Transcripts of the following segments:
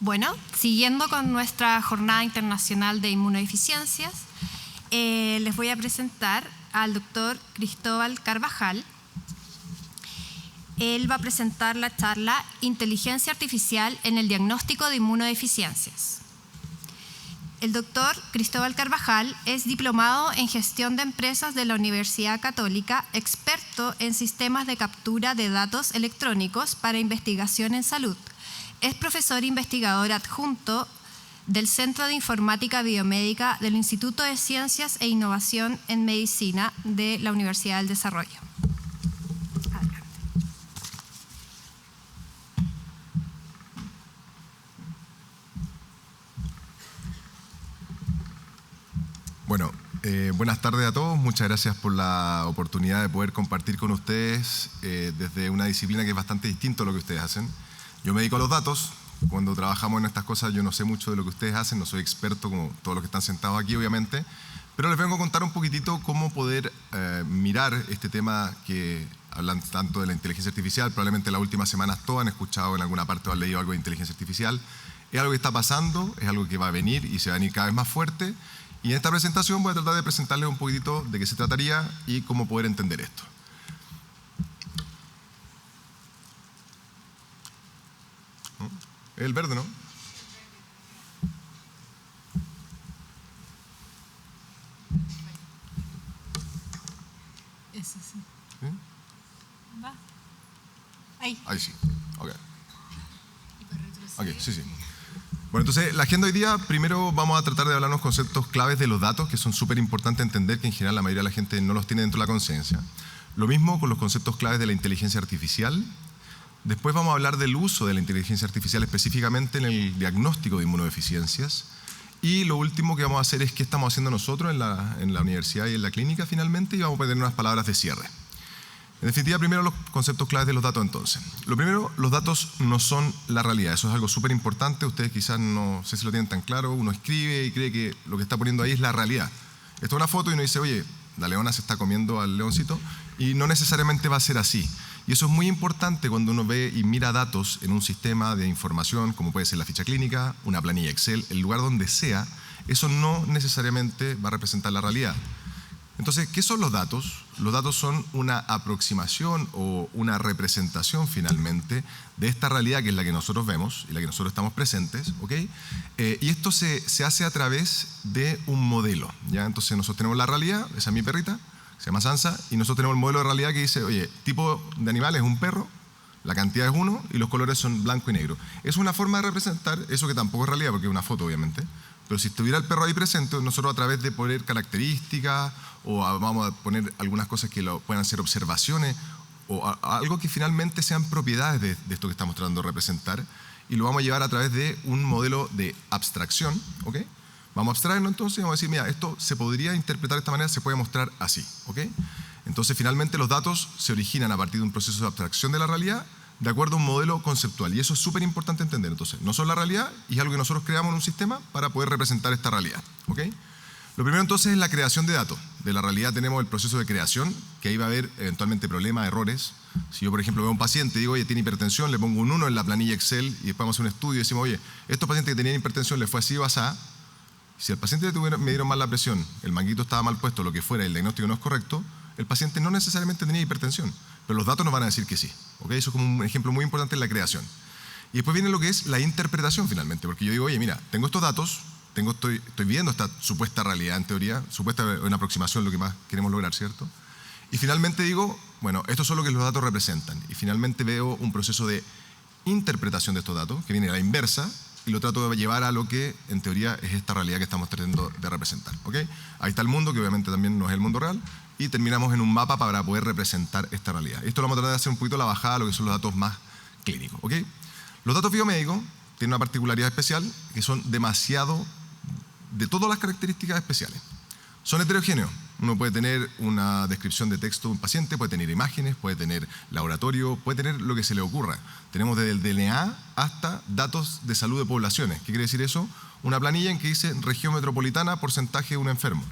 Bueno, siguiendo con nuestra Jornada Internacional de Inmunodeficiencias, les voy a presentar al doctor Cristóbal Carvajal. Él va a presentar la charla Inteligencia Artificial en el Diagnóstico de Inmunodeficiencias. El doctor Cristóbal Carvajal es diplomado en Gestión de Empresas de la Universidad Católica, experto en sistemas de captura de datos electrónicos para investigación en salud. Es profesor investigador adjunto del Centro de Informática Biomédica del Instituto de Ciencias e Innovación en Medicina de la Universidad del Desarrollo. Adelante. Bueno, buenas tardes a todos. Muchas gracias por la oportunidad de poder compartir con ustedes desde una disciplina que es bastante distinta a lo que ustedes hacen. Yo me dedico a los datos. Cuando trabajamos en estas cosas yo no sé mucho de lo que ustedes hacen, no soy experto como todos los que están sentados aquí obviamente, pero les vengo a contar un poquitito cómo poder mirar este tema que hablan tanto de la inteligencia artificial. Probablemente las últimas semanas todos han escuchado en alguna parte o han leído algo de inteligencia artificial. Es algo que está pasando, es algo que va a venir y se va a venir cada vez más fuerte. Y en esta presentación voy a tratar de presentarles un poquitito de qué se trataría y cómo poder entender esto. El verde, ¿no? Eso sí. ¿Sí? Va. Ahí. Ahí sí. Ok. Ok, sí, sí. Bueno, entonces la agenda hoy día, primero vamos a tratar de hablar unos conceptos claves de los datos que son súper importantes entender, que en general la mayoría de la gente no los tiene dentro de la conciencia. Lo mismo con los conceptos claves de la inteligencia artificial. Después vamos a hablar del uso de la inteligencia artificial específicamente en el diagnóstico de inmunodeficiencias. Y lo último que vamos a hacer es qué estamos haciendo nosotros en la universidad y en la clínica finalmente, y vamos a poner unas palabras de cierre. En definitiva, primero los conceptos claves de los datos entonces. Lo primero, los datos no son la realidad. Eso es algo súper importante. Ustedes quizás no sé si lo tienen tan claro. Uno escribe y cree que lo que está poniendo ahí es la realidad. Esto es una foto y uno dice, oye, la leona se está comiendo al leoncito, y no necesariamente va a ser así. Y eso es muy importante cuando uno ve y mira datos en un sistema de información, como puede ser la ficha clínica, una planilla Excel, el lugar donde sea, eso no necesariamente va a representar la realidad. Entonces, ¿qué son los datos? Los datos son una aproximación o una representación finalmente de esta realidad que es la que nosotros vemos y la que nosotros estamos presentes, ¿ok? Y esto se hace a través de un modelo, ¿ya? Entonces nosotros tenemos la realidad, esa es mi perrita, se llama Sansa, y nosotros tenemos el modelo de realidad que dice, oye, tipo de animal es un perro, la cantidad es 1 y los colores son blanco y negro. Es una forma de representar eso que tampoco es realidad porque es una foto obviamente, pero si estuviera el perro ahí presente, nosotros a través de poner características o vamos a poner algunas cosas que puedan ser observaciones o algo que finalmente sean propiedades de esto que estamos tratando de representar, y lo vamos a llevar a través de un modelo de abstracción, ¿ok? Vamos a abstraerlo entonces y vamos a decir, mira, esto se podría interpretar de esta manera, se puede mostrar así, ¿ok? Entonces finalmente los datos se originan a partir de un proceso de abstracción de la realidad de acuerdo a un modelo conceptual, y eso es súper importante entender. Entonces, no son la realidad y es algo que nosotros creamos en un sistema para poder representar esta realidad, ¿ok? Lo primero entonces es la creación de datos. De la realidad tenemos el proceso de creación, que ahí va a haber eventualmente problemas, errores. Si yo, por ejemplo, veo a un paciente y digo, oye, tiene hipertensión, le pongo un 1 en la planilla Excel y después vamos a hacer un estudio y decimos, oye, estos pacientes que tenían hipertensión les fue así o asá. Si al paciente me dieron mal la presión, el manguito estaba mal puesto, lo que fuera, el diagnóstico no es correcto, el paciente no necesariamente tenía hipertensión, pero los datos nos van a decir que sí, ¿ok? Eso es como un ejemplo muy importante en la creación. Y después viene lo que es la interpretación finalmente, porque yo digo, oye, mira, tengo estos datos, estoy viendo esta supuesta realidad en teoría, supuesta una aproximación, lo que más queremos lograr, ¿cierto? Y finalmente digo, bueno, estos son lo que los datos representan, y finalmente veo un proceso de interpretación de estos datos, que viene a la inversa, y lo trato de llevar a lo que en teoría es esta realidad que estamos tratando de representar, ¿ok? Ahí está el mundo, que obviamente también no es el mundo real, y terminamos en un mapa para poder representar esta realidad. Esto lo vamos a tratar de hacer un poquito la bajada a lo que son los datos más clínicos, ¿ok? Los datos biomédicos tienen una particularidad especial, que son demasiado, de todas las características especiales. Son heterogéneos. Uno puede tener una descripción de texto de un paciente, puede tener imágenes, puede tener laboratorio, puede tener lo que se le ocurra. Tenemos desde el DNA hasta datos de salud de poblaciones. ¿Qué quiere decir eso? Una planilla en que dice región metropolitana, porcentaje de un enfermo.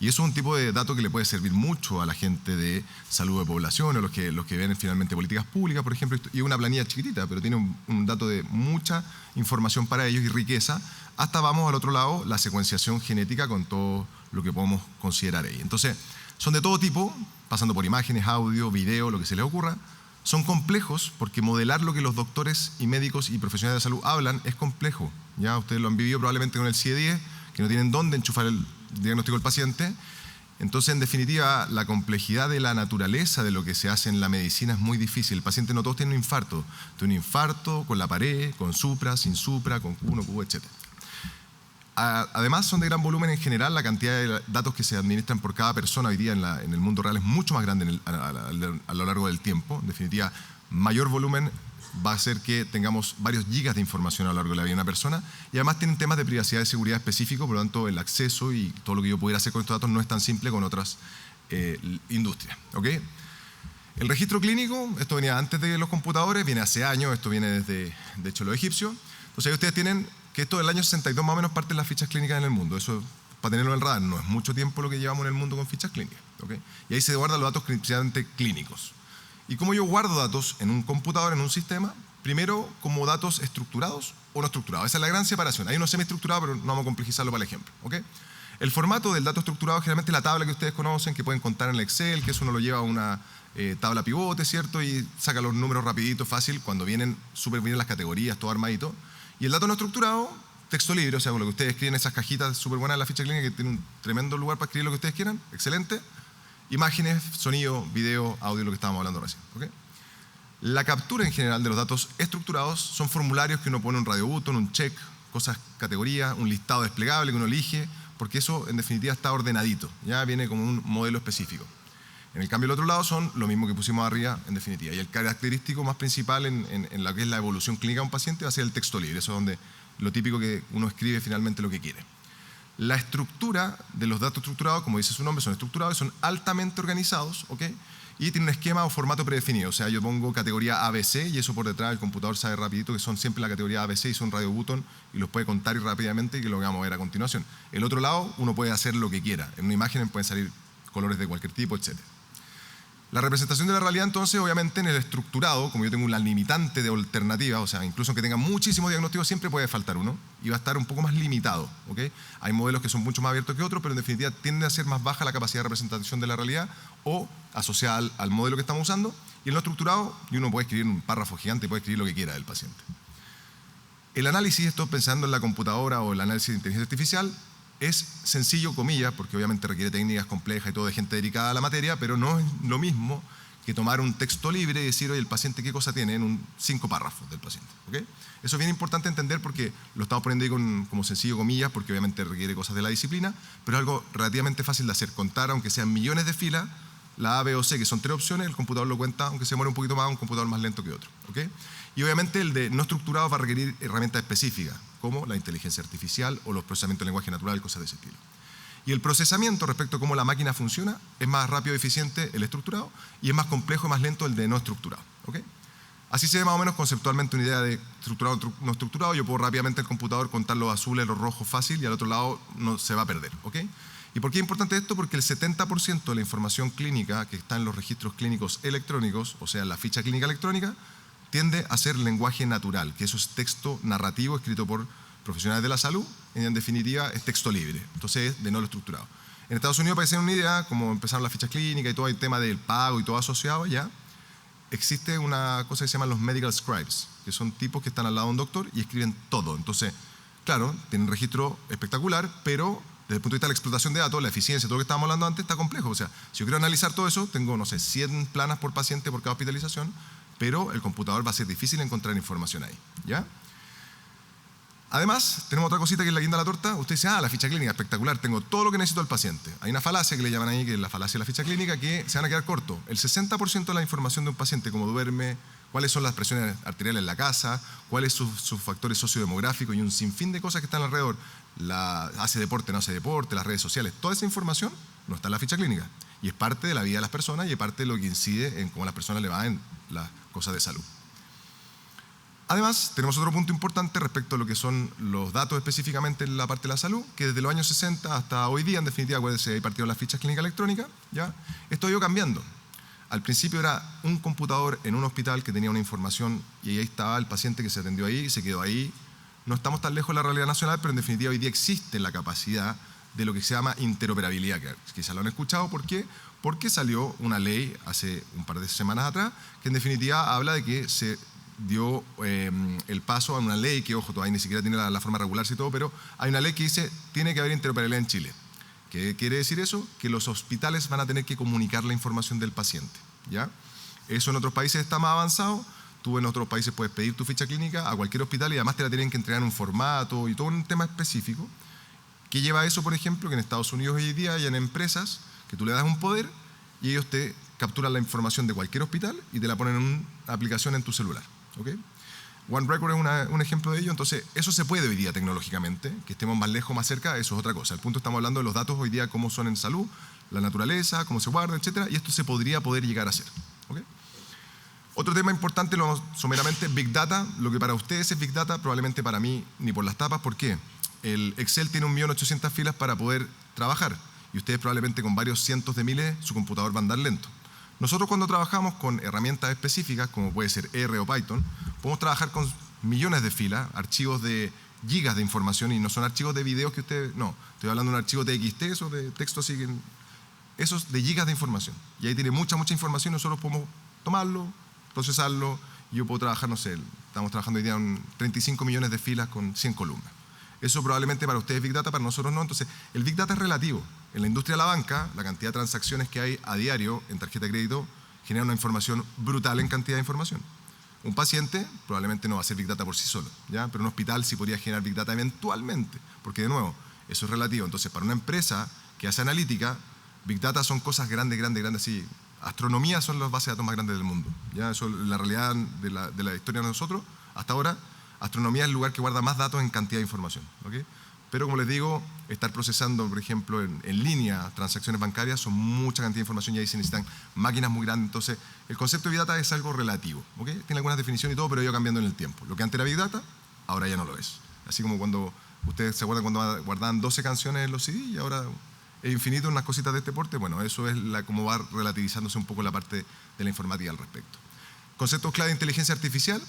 Y eso es un tipo de dato que le puede servir mucho a la gente de salud de población o los que ven finalmente políticas públicas, por ejemplo, y una planilla chiquitita, pero tiene un dato de mucha información para ellos y riqueza. Hasta vamos al otro lado, la secuenciación genética con todo lo que podemos considerar ahí. Entonces, son de todo tipo, pasando por imágenes, audio, video, lo que se les ocurra. Son complejos porque modelar lo que los doctores y médicos y profesionales de salud hablan es complejo. Ya ustedes lo han vivido probablemente con el CIE-10, que no tienen dónde enchufar el diagnóstico del paciente. Entonces, en definitiva, la complejidad de la naturaleza de lo que se hace en la medicina es muy difícil. El paciente no todos tienen un infarto. Tiene un infarto con la pared, con supra, sin supra, con Q1, Q, etc. Además, son de gran volumen en general. La cantidad de datos que se administran por cada persona hoy día en el mundo real es mucho más grande a lo largo del tiempo. En definitiva, mayor volumen va a hacer que tengamos varios gigas de información a lo largo de la vida de una persona, y además tienen temas de privacidad y seguridad específicos, por lo tanto el acceso y todo lo que yo pudiera hacer con estos datos no es tan simple con otras industrias. ¿Okay? El registro clínico, esto venía antes de los computadores, viene hace años, esto viene desde, de hecho, los egipcios. Entonces ahí ustedes tienen que esto del año 62 más o menos parten las fichas clínicas en el mundo. Eso, para tenerlo en el radar, no es mucho tiempo lo que llevamos en el mundo con fichas clínicas. ¿Okay? Y ahí se guardan los datos principalmente clínicos. ¿Y cómo yo guardo datos en un computador, en un sistema? Primero, como datos estructurados o no estructurados. Esa es la gran separación. Hay uno semiestructurado, pero no vamos a complejizarlo para el ejemplo. ¿Okay? El formato del dato estructurado es generalmente la tabla que ustedes conocen, que pueden contar en el Excel, que eso uno lo lleva a una tabla pivote, ¿cierto? Y saca los números rapidito, fácil, cuando vienen súper bien las categorías, todo armadito. Y el dato no estructurado, texto libre, o sea, con lo que ustedes escriben, esas cajitas súper buenas de la ficha clínica, que tiene un tremendo lugar para escribir lo que ustedes quieran, excelente. Imágenes, sonido, video, audio, lo que estábamos hablando recién. ¿Okay? La captura en general de los datos estructurados son formularios que uno pone un radio button, un check, cosas, categorías, un listado desplegable que uno elige, porque eso en definitiva está ordenadito, ya viene como un modelo específico. En el cambio, el otro lado son lo mismo que pusimos arriba, en definitiva. Y el característico más principal en lo que es la evolución clínica de un paciente va a ser el texto libre. Eso es donde lo típico que uno escribe finalmente lo que quiere. La estructura de los datos estructurados, como dice su nombre, son estructurados y son altamente organizados, ¿okay? Y tienen un esquema o formato predefinido. O sea, yo pongo categoría ABC y eso por detrás el computador sabe rapidito que son siempre la categoría ABC y son radio button y los puede contar rápidamente y que lo vamos a ver a continuación. El otro lado, uno puede hacer lo que quiera. En una imagen pueden salir colores de cualquier tipo, etc. La representación de la realidad, entonces, obviamente, en el estructurado, como yo tengo una limitante de alternativa, o sea, incluso aunque tenga muchísimos diagnósticos, siempre puede faltar uno y va a estar un poco más limitado. ¿Okay? Hay modelos que son mucho más abiertos que otros, pero en definitiva tiende a ser más baja la capacidad de representación de la realidad o asociada al modelo que estamos usando. Y en lo estructurado, uno puede escribir un párrafo gigante y puede escribir lo que quiera del paciente. El análisis, esto pensando en la computadora o el análisis de inteligencia artificial, es sencillo, comillas, porque obviamente requiere técnicas complejas y todo de gente dedicada a la materia, pero no es lo mismo que tomar un texto libre y decir, oye, el paciente qué cosa tiene en 5 párrafos del paciente. ¿Okay? Eso es bien importante entender porque lo estamos poniendo ahí como sencillo, comillas, porque obviamente requiere cosas de la disciplina, pero es algo relativamente fácil de hacer. Contar, aunque sean millones de filas, la A, B o C, que son 3 opciones, el computador lo cuenta, aunque se muere un poquito más, un computador más lento que otro. ¿Okay? Y obviamente el de no estructurado va a requerir herramientas específicas, como la inteligencia artificial o los procesamientos de lenguaje natural, cosas de ese estilo. Y el procesamiento respecto a cómo la máquina funciona es más rápido y eficiente el estructurado y es más complejo y más lento el de no estructurado. ¿Okay? Así se ve más o menos conceptualmente una idea de estructurado o no estructurado. Yo puedo rápidamente el computador contar los azules, los rojos fácil y al otro lado no se va a perder. ¿Okay? ¿Y por qué es importante esto? Porque el 70% de la información clínica que está en los registros clínicos electrónicos, o sea, la ficha clínica electrónica, tiende a ser lenguaje natural, que eso es texto narrativo escrito por profesionales de la salud, en definitiva es texto libre, entonces es de no lo estructurado. En Estados Unidos, para que se den una idea, como empezaron las fichas clínicas y todo el tema del pago y todo asociado ya, existe una cosa que se llama los medical scribes, que son tipos que están al lado de un doctor y escriben todo. Entonces, claro, tienen un registro espectacular, pero desde el punto de vista de la explotación de datos, la eficiencia, todo lo que estábamos hablando antes, está complejo. O sea, si yo quiero analizar todo eso, tengo, no sé, 100 planas por paciente por cada hospitalización, pero el computador va a ser difícil encontrar información ahí, ¿ya? Además, tenemos otra cosita que es la guinda de la torta. Usted dice, la ficha clínica, espectacular, tengo todo lo que necesito del paciente. Hay una falacia que le llaman ahí, que es la falacia de la ficha clínica, que se van a quedar cortos. El 60% de la información de un paciente, como duerme, cuáles son las presiones arteriales en la casa, cuáles son sus factores sociodemográficos y un sinfín de cosas que están alrededor. Hace deporte, no hace deporte, las redes sociales, toda esa información no está en la ficha clínica. Y es parte de la vida de las personas y es parte de lo que incide en cómo a las personas le va en las cosas de salud. Además, tenemos otro punto importante respecto a lo que son los datos específicamente en la parte de la salud, que desde los años 60 hasta hoy día, en definitiva, acuérdense, ahí partieron las fichas clínicas electrónicas, ¿ya? Esto ha ido cambiando. Al principio era un computador en un hospital que tenía una información y ahí estaba el paciente que se atendió ahí, se quedó ahí. No estamos tan lejos de la realidad nacional, pero en definitiva hoy día existe la capacidad de lo que se llama interoperabilidad, que quizás lo han escuchado. ¿Por qué? Porque salió una ley hace un par de semanas atrás que en definitiva habla de que se dio el paso a una ley que, ojo, todavía ni siquiera tiene la forma de regularse y todo, pero hay una ley que dice tiene que haber interoperabilidad en Chile. ¿Qué quiere decir eso? Que los hospitales van a tener que comunicar la información del paciente, ¿ya? Eso en otros países está más avanzado. Tú en otros países puedes pedir tu ficha clínica a cualquier hospital y además te la tienen que entregar en un formato y todo un tema específico. ¿Qué lleva a eso, por ejemplo? Que en Estados Unidos hoy día hay empresas que tú le das un poder y ellos te capturan la información de cualquier hospital y te la ponen en una aplicación en tu celular. ¿Okay? OneRecord es un ejemplo de ello. Entonces, eso se puede hoy día tecnológicamente. Que estemos más lejos, más cerca, eso es otra cosa. El punto, estamos hablando de los datos hoy día, cómo son en salud, la naturaleza, cómo se guardan, etcétera, y esto se podría poder llegar a hacer. ¿Okay? Otro tema importante, someramente, Big Data. Lo que para ustedes es Big Data, probablemente para mí ni por las tapas. ¿Por qué? El Excel tiene 1.800.000 filas para poder trabajar y ustedes probablemente con varios cientos de miles su computador va a andar lento. Nosotros cuando trabajamos con herramientas específicas, como puede ser R o Python, podemos trabajar con millones de filas, archivos de gigas de información, y no son archivos de videos que ustedes... No, estoy hablando de un archivo TXT, eso de texto así, esos de gigas de información. Y ahí tiene mucha información, nosotros podemos tomarlo, procesarlo, y yo puedo trabajar, no sé, estamos trabajando hoy día en 35 millones de filas con 100 columnas. Eso probablemente para ustedes es Big Data, para nosotros no. Entonces, el Big Data es relativo. En la industria de la banca, la cantidad de transacciones que hay a diario en tarjeta de crédito genera una información brutal en cantidad de información. Un paciente probablemente no va a ser Big Data por sí solo, ¿ya? Pero un hospital sí podría generar Big Data eventualmente, porque de nuevo, eso es relativo. Entonces, para una empresa que hace analítica, Big Data son cosas grandes, así. Astronomía son las bases de datos más grandes del mundo, ¿ya? Eso es la realidad de la historia de nosotros. Hasta ahora, astronomía es el lugar que guarda más datos en cantidad de información, ¿okay? Pero como les digo, estar procesando, por ejemplo, en línea transacciones bancarias son mucha cantidad de información y ahí se necesitan máquinas muy grandes. Entonces, el concepto de Big Data es algo relativo, ¿okay? Tiene algunas definiciones y todo, pero ha ido cambiando en el tiempo. Lo que antes era Big Data, ahora ya no lo es. Así como cuando ustedes se acuerdan cuando guardaban 12 canciones en los CD y ahora es infinito, unas cositas de este porte. Bueno, eso es cómo va relativizándose un poco la parte de la informática al respecto. Conceptos clave de inteligencia artificial.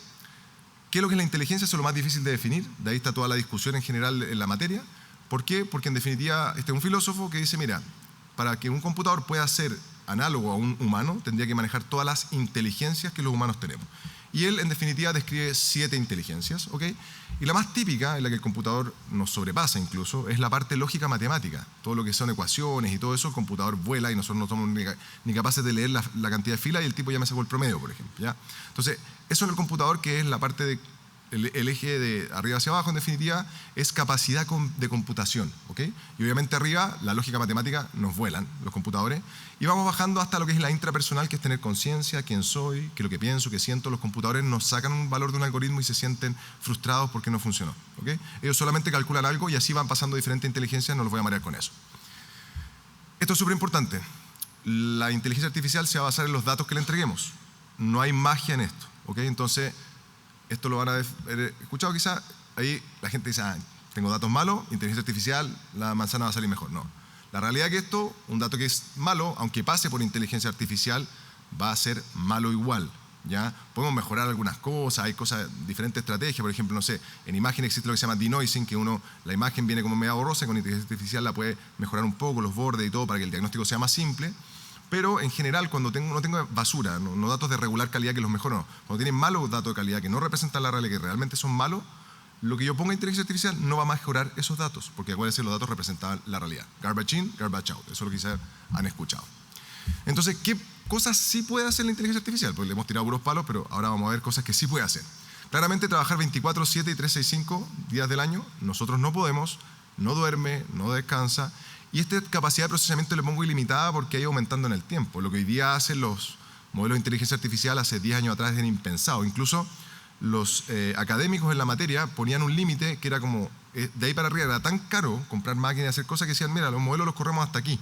¿Qué es lo que es la inteligencia? Eso es lo más difícil de definir. De ahí está toda la discusión en general en la materia. ¿Por qué? Porque en definitiva, este es un filósofo que dice, mira, para que un computador pueda ser análogo a un humano, tendría que manejar todas las inteligencias que los humanos tenemos. Y él, en definitiva, describe 7 inteligencias, ¿ok? Y la más típica, en la que el computador nos sobrepasa incluso, es la parte lógica matemática. Todo lo que son ecuaciones y todo eso, el computador vuela y nosotros no somos ni capaces de leer la cantidad de filas y el tipo ya me sacó el promedio, por ejemplo, ¿ya? Entonces, eso en el computador, que es la parte de el eje de arriba hacia abajo, en definitiva, es capacidad de computación, ¿ok? Y obviamente arriba, la lógica matemática, nos vuelan los computadores, y vamos bajando hasta lo que es la intrapersonal, que es tener conciencia, quién soy, qué es lo que pienso, qué siento. Los computadores nos sacan un valor de un algoritmo y se sienten frustrados porque no funcionó, ¿ok? Ellos solamente calculan algo y así van pasando diferentes inteligencias, no los voy a marear con eso. Esto es súper importante. La inteligencia artificial se va a basar en los datos que le entreguemos. No hay magia en esto, ¿ok? Entonces, esto lo van a haber escuchado quizá, ahí la gente dice, tengo datos malos, inteligencia artificial, la manzana va a salir mejor. No, la realidad es que esto, un dato que es malo, aunque pase por inteligencia artificial, va a ser malo igual, ¿ya? Podemos mejorar algunas cosas, hay cosas, diferentes estrategias, por ejemplo, no sé, en imagen existe lo que se llama denoising, que la imagen viene como media borrosa y con inteligencia artificial la puede mejorar un poco, los bordes y todo, para que el diagnóstico sea más simple. Pero en general, cuando no tengo basura, no datos de regular calidad que los mejoran, cuando tienen malos datos de calidad que no representan la realidad, que realmente son malos, lo que yo ponga en inteligencia artificial no va a mejorar esos datos, porque acuérdense, los datos representaban la realidad. Garbage in, garbage out. Eso es lo que quizás han escuchado. Entonces, ¿qué cosas sí puede hacer la inteligencia artificial? Pues le hemos tirado puros palos, pero ahora vamos a ver cosas que sí puede hacer. Claramente, trabajar 24/7 y 365 días del año, nosotros no podemos, no duerme, no descansa. Y esta capacidad de procesamiento le pongo ilimitada porque ha ido aumentando en el tiempo. Lo que hoy día hacen los modelos de inteligencia artificial hace 10 años atrás era impensado. Incluso los académicos en la materia ponían un límite que era como, de ahí para arriba era tan caro comprar máquinas y hacer cosas que decían, mira, los modelos los corremos hasta aquí.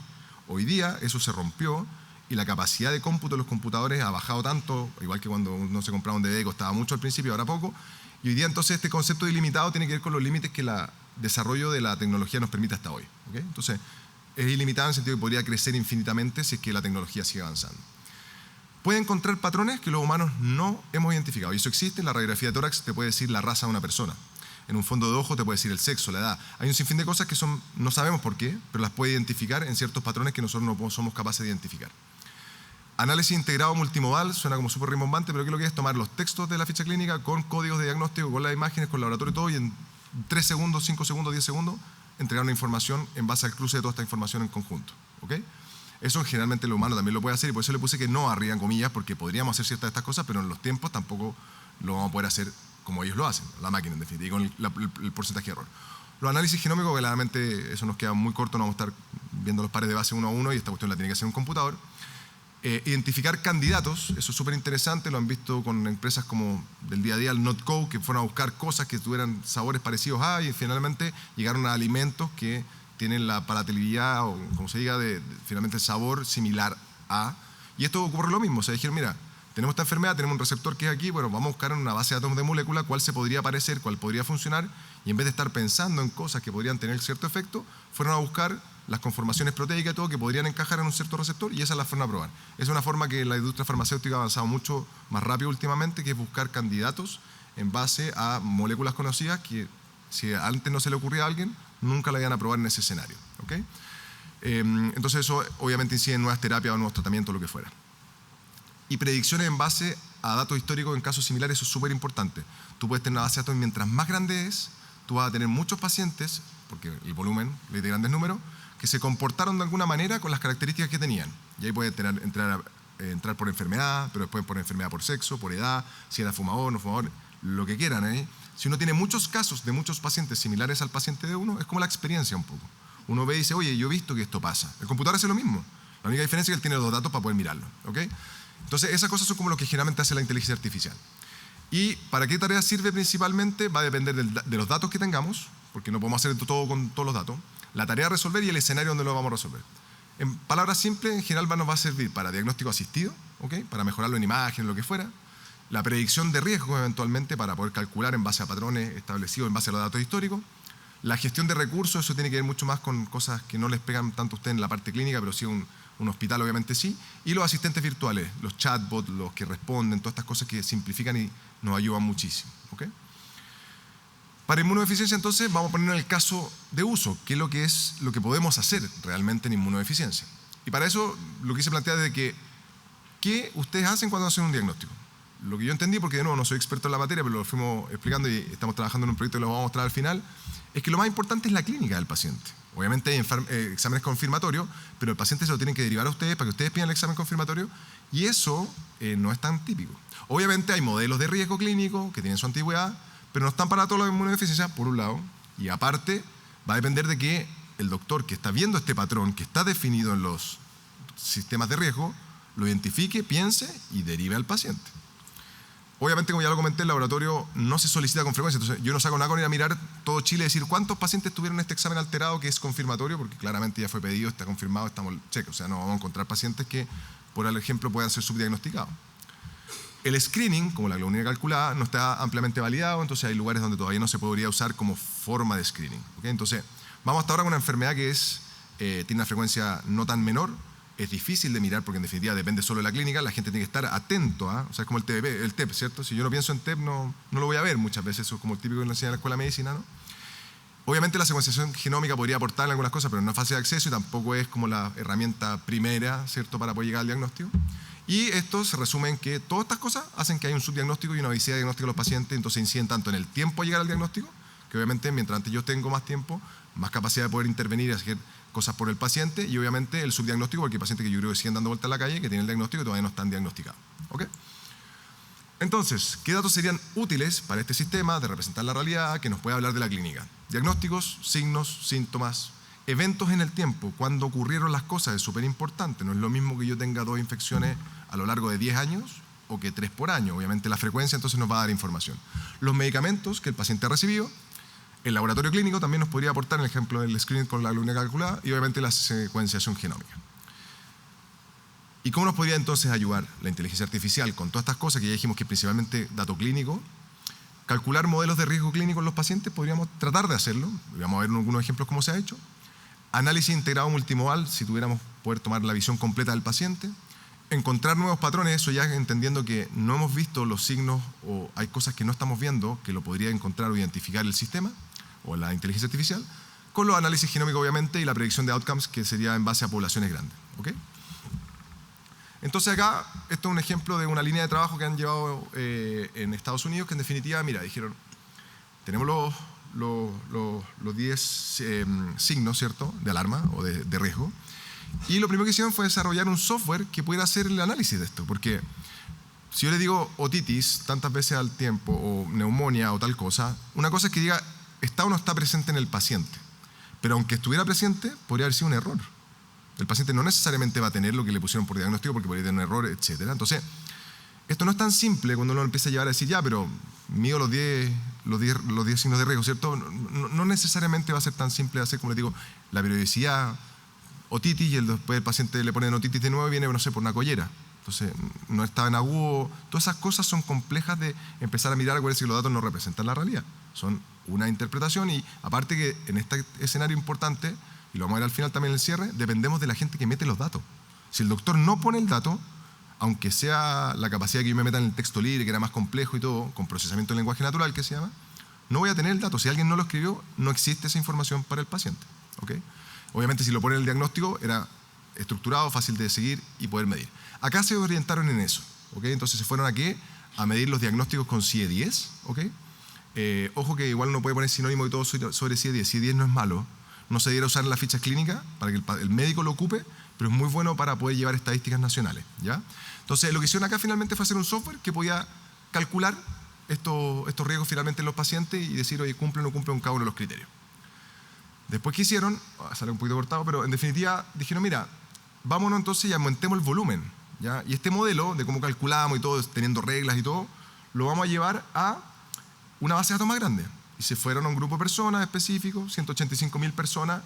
Hoy día eso se rompió y la capacidad de cómputo de los computadores ha bajado tanto, igual que cuando uno se compraba un DVD costaba mucho al principio, ahora poco, y hoy día entonces este concepto de ilimitado tiene que ver con los límites que el desarrollo de la tecnología nos permite hasta hoy. ¿Okay? Entonces, es ilimitado en el sentido que podría crecer infinitamente si es que la tecnología sigue avanzando. Puede encontrar patrones que los humanos no hemos identificado, y eso existe. En la radiografía de tórax te puede decir la raza de una persona. En un fondo de ojo te puede decir el sexo, la edad. Hay un sinfín de cosas que no sabemos por qué, pero las puede identificar en ciertos patrones que nosotros no somos capaces de identificar. Análisis integrado multimodal, suena como súper rimbombante, pero lo que es tomar los textos de la ficha clínica con códigos de diagnóstico, con las imágenes, con laboratorio y todo, y en 3 segundos, 5 segundos, 10 segundos, entregar una información en base al cruce de toda esta información en conjunto. ¿Okay? Eso generalmente el humano también lo puede hacer, y por eso le puse que no arriba en comillas, porque podríamos hacer ciertas de estas cosas, pero en los tiempos tampoco lo vamos a poder hacer como ellos lo hacen, la máquina en definitiva, y con el porcentaje de error. Los análisis genómicos, claramente eso nos queda muy corto, no vamos a estar viendo los pares de base uno a uno, y esta cuestión la tiene que hacer un computador. Identificar candidatos, eso es súper interesante, lo han visto con empresas como del día a día, el NotCo, que fueron a buscar cosas que tuvieran sabores parecidos a, y finalmente llegaron a alimentos que tienen la palatabilidad, o como se diga, finalmente el sabor similar a. Y esto ocurre lo mismo, o sea, dijeron, mira, tenemos esta enfermedad, tenemos un receptor que es aquí, bueno, vamos a buscar en una base de átomos de molécula cuál se podría parecer, cuál podría funcionar, y en vez de estar pensando en cosas que podrían tener cierto efecto, fueron a buscar las conformaciones proteicas y todo que podrían encajar en un cierto receptor, y esas las fueron a probar. Es una forma que la industria farmacéutica ha avanzado mucho más rápido últimamente, que es buscar candidatos en base a moléculas conocidas que si antes no se le ocurría a alguien, nunca la iban a probar en ese escenario. ¿Okay? Entonces eso obviamente incide en nuevas terapias o nuevos tratamientos, lo que fuera. Y predicciones en base a datos históricos en casos similares, eso es súper importante. Tú puedes tener una base de datos y mientras más grande es, tú vas a tener muchos pacientes, porque el volumen le de grandes números, que se comportaron de alguna manera con las características que tenían. Y ahí puede entrar por enfermedad, pero después por enfermedad por sexo, por edad, si era fumador, no fumador, lo que quieran. Si uno tiene muchos casos de muchos pacientes similares al paciente de uno, es como la experiencia un poco. Uno ve y dice, oye, yo he visto que esto pasa. El computador hace lo mismo. La única diferencia es que él tiene los datos para poder mirarlo. ¿Okay? Entonces, esas cosas son como lo que generalmente hace la inteligencia artificial. ¿Y para qué tarea sirve principalmente? Va a depender de los datos que tengamos, porque no podemos hacer todo con todos los datos, la tarea a resolver y el escenario donde lo vamos a resolver. En palabras simples, en general nos va a servir para diagnóstico asistido, ¿okay? Para mejorarlo en imagen, lo que fuera, la predicción de riesgos eventualmente para poder calcular en base a patrones establecidos, en base a los datos históricos, la gestión de recursos, eso tiene que ver mucho más con cosas que no les pegan tanto a usted en la parte clínica, pero sí un hospital obviamente sí, y los asistentes virtuales, los chatbots, los que responden, todas estas cosas que simplifican y nos ayudan muchísimo. ¿Okay? Para inmunodeficiencia entonces vamos a poner en el caso de uso, qué es lo que podemos hacer realmente en inmunodeficiencia. Y para eso lo quise plantear desde que, ¿qué ustedes hacen cuando hacen un diagnóstico? Lo que yo entendí, porque de nuevo no soy experto en la materia, pero lo fuimos explicando y estamos trabajando en un proyecto que lo vamos a mostrar al final, es que lo más importante es la clínica del paciente. Obviamente hay exámenes confirmatorios, pero el paciente se lo tienen que derivar a ustedes para que ustedes pidan el examen confirmatorio, y eso no es tan típico. Obviamente hay modelos de riesgo clínico que tienen su antigüedad, pero no están para toda la inmunodeficiencia, por un lado, y aparte va a depender de que el doctor que está viendo este patrón, que está definido en los sistemas de riesgo, lo identifique, piense y derive al paciente. Obviamente, como ya lo comenté, el laboratorio no se solicita con frecuencia, entonces yo no saco nada con ir a mirar todo Chile y decir cuántos pacientes tuvieron este examen alterado que es confirmatorio, porque claramente ya fue pedido, está confirmado, estamos check, o sea, no vamos a encontrar pacientes que, por ejemplo, puedan ser subdiagnosticados. El screening, como la globulinina calculada, no está ampliamente validado, entonces hay lugares donde todavía no se podría usar como forma de screening. ¿Okay? Entonces, vamos hasta ahora con una enfermedad que tiene una frecuencia no tan menor, es difícil de mirar porque en definitiva depende solo de la clínica, la gente tiene que estar atento, o sea, es como el TEP, ¿cierto? Si yo no pienso en TEP, no lo voy a ver muchas veces, eso es como el típico que nos enseñan en la escuela de medicina, ¿no? Obviamente la secuenciación genómica podría aportarle algunas cosas, pero no es fácil de acceso y tampoco es como la herramienta primera, ¿cierto?, para poder llegar al diagnóstico. Y esto se resume en que todas estas cosas hacen que hay un subdiagnóstico y una obesidad de diagnóstico de los pacientes, entonces inciden tanto en el tiempo a llegar al diagnóstico, que obviamente mientras antes yo tengo más tiempo, más capacidad de poder intervenir y hacer cosas por el paciente, y obviamente el subdiagnóstico, porque hay pacientes que yo creo que siguen dando vuelta en la calle, que tienen el diagnóstico y todavía no están diagnosticados. ¿Okay? Entonces, ¿qué datos serían útiles para este sistema de representar la realidad que nos puede hablar de la clínica? Diagnósticos, signos, síntomas, eventos en el tiempo, cuando ocurrieron las cosas, es súper importante. No es lo mismo que yo tenga 2 infecciones a lo largo de 10 años o que 3 por año. Obviamente la frecuencia entonces nos va a dar información. Los medicamentos que el paciente ha recibido, el laboratorio clínico también nos podría aportar, en el ejemplo del screening con la globulinina calculada, y obviamente la secuenciación genómica. ¿Y cómo nos podría entonces ayudar la inteligencia artificial con todas estas cosas que ya dijimos que principalmente dato clínico? Calcular modelos de riesgo clínico en los pacientes, podríamos tratar de hacerlo, vamos a ver algunos ejemplos cómo se ha hecho. Análisis integrado multimodal, si tuviéramos poder tomar la visión completa del paciente. Encontrar nuevos patrones, eso ya entendiendo que no hemos visto los signos o hay cosas que no estamos viendo que lo podría encontrar o identificar el sistema o la inteligencia artificial, con los análisis genómicos obviamente y la predicción de outcomes que sería en base a poblaciones grandes. ¿Okay? Entonces acá, esto es un ejemplo de una línea de trabajo que han llevado en Estados Unidos, que en definitiva, mira, dijeron, tenemos los 10 signos, ¿cierto?, de alarma o de riesgo, y lo primero que hicieron fue desarrollar un software que pudiera hacer el análisis de esto, porque si yo le digo otitis tantas veces al tiempo, o neumonía o tal cosa, una cosa es que diga, está o no está presente en el paciente, pero aunque estuviera presente, podría haber sido un error. El paciente no necesariamente va a tener lo que le pusieron por diagnóstico porque podría tener un error, etc. Entonces, esto no es tan simple cuando uno empieza a llevar a decir, ya, pero mido los 10 signos de riesgo, ¿cierto? No necesariamente va a ser tan simple de hacer, como les digo, la periodicidad, otitis, y después el paciente le ponen otitis de nuevo y viene, no sé, por una collera. Entonces, no está en agudo. Todas esas cosas son complejas de empezar a mirar, acuérdense que los datos no representan la realidad. Son una interpretación y aparte que en este escenario importante, y lo vamos a ver al final también en el cierre, dependemos de la gente que mete los datos. Si el doctor no pone el dato, aunque sea la capacidad que yo me meta en el texto libre, que era más complejo y todo, con procesamiento del lenguaje natural, que se llama, no voy a tener el dato. Si alguien no lo escribió, no existe esa información para el paciente. ¿Okay? Obviamente, si lo pone en el diagnóstico, era estructurado, fácil de seguir y poder medir. Acá se orientaron en eso. ¿Okay? Entonces se fueron aquí a medir los diagnósticos con CIE-10. ¿Okay? Ojo que igual no puede poner sinónimo y todo sobre CIE-10. CIE-10 no es malo. No se debiera usar en las fichas clínicas para que el médico lo ocupe, pero es muy bueno para poder llevar estadísticas nacionales. ¿Ya? Entonces, lo que hicieron acá finalmente fue hacer un software que podía calcular estos riesgos finalmente en los pacientes y decir, oye, cumple o no cumple con cada uno de los criterios. Después, ¿qué hicieron? Sale un poquito cortado, pero en definitiva dijeron, mira, vámonos entonces y aumentemos el volumen. ¿Ya? Y este modelo de cómo calculamos y todo, teniendo reglas y todo, lo vamos a llevar a una base de datos más grande. Y se fueron a un grupo de personas específicos, 185.000 personas.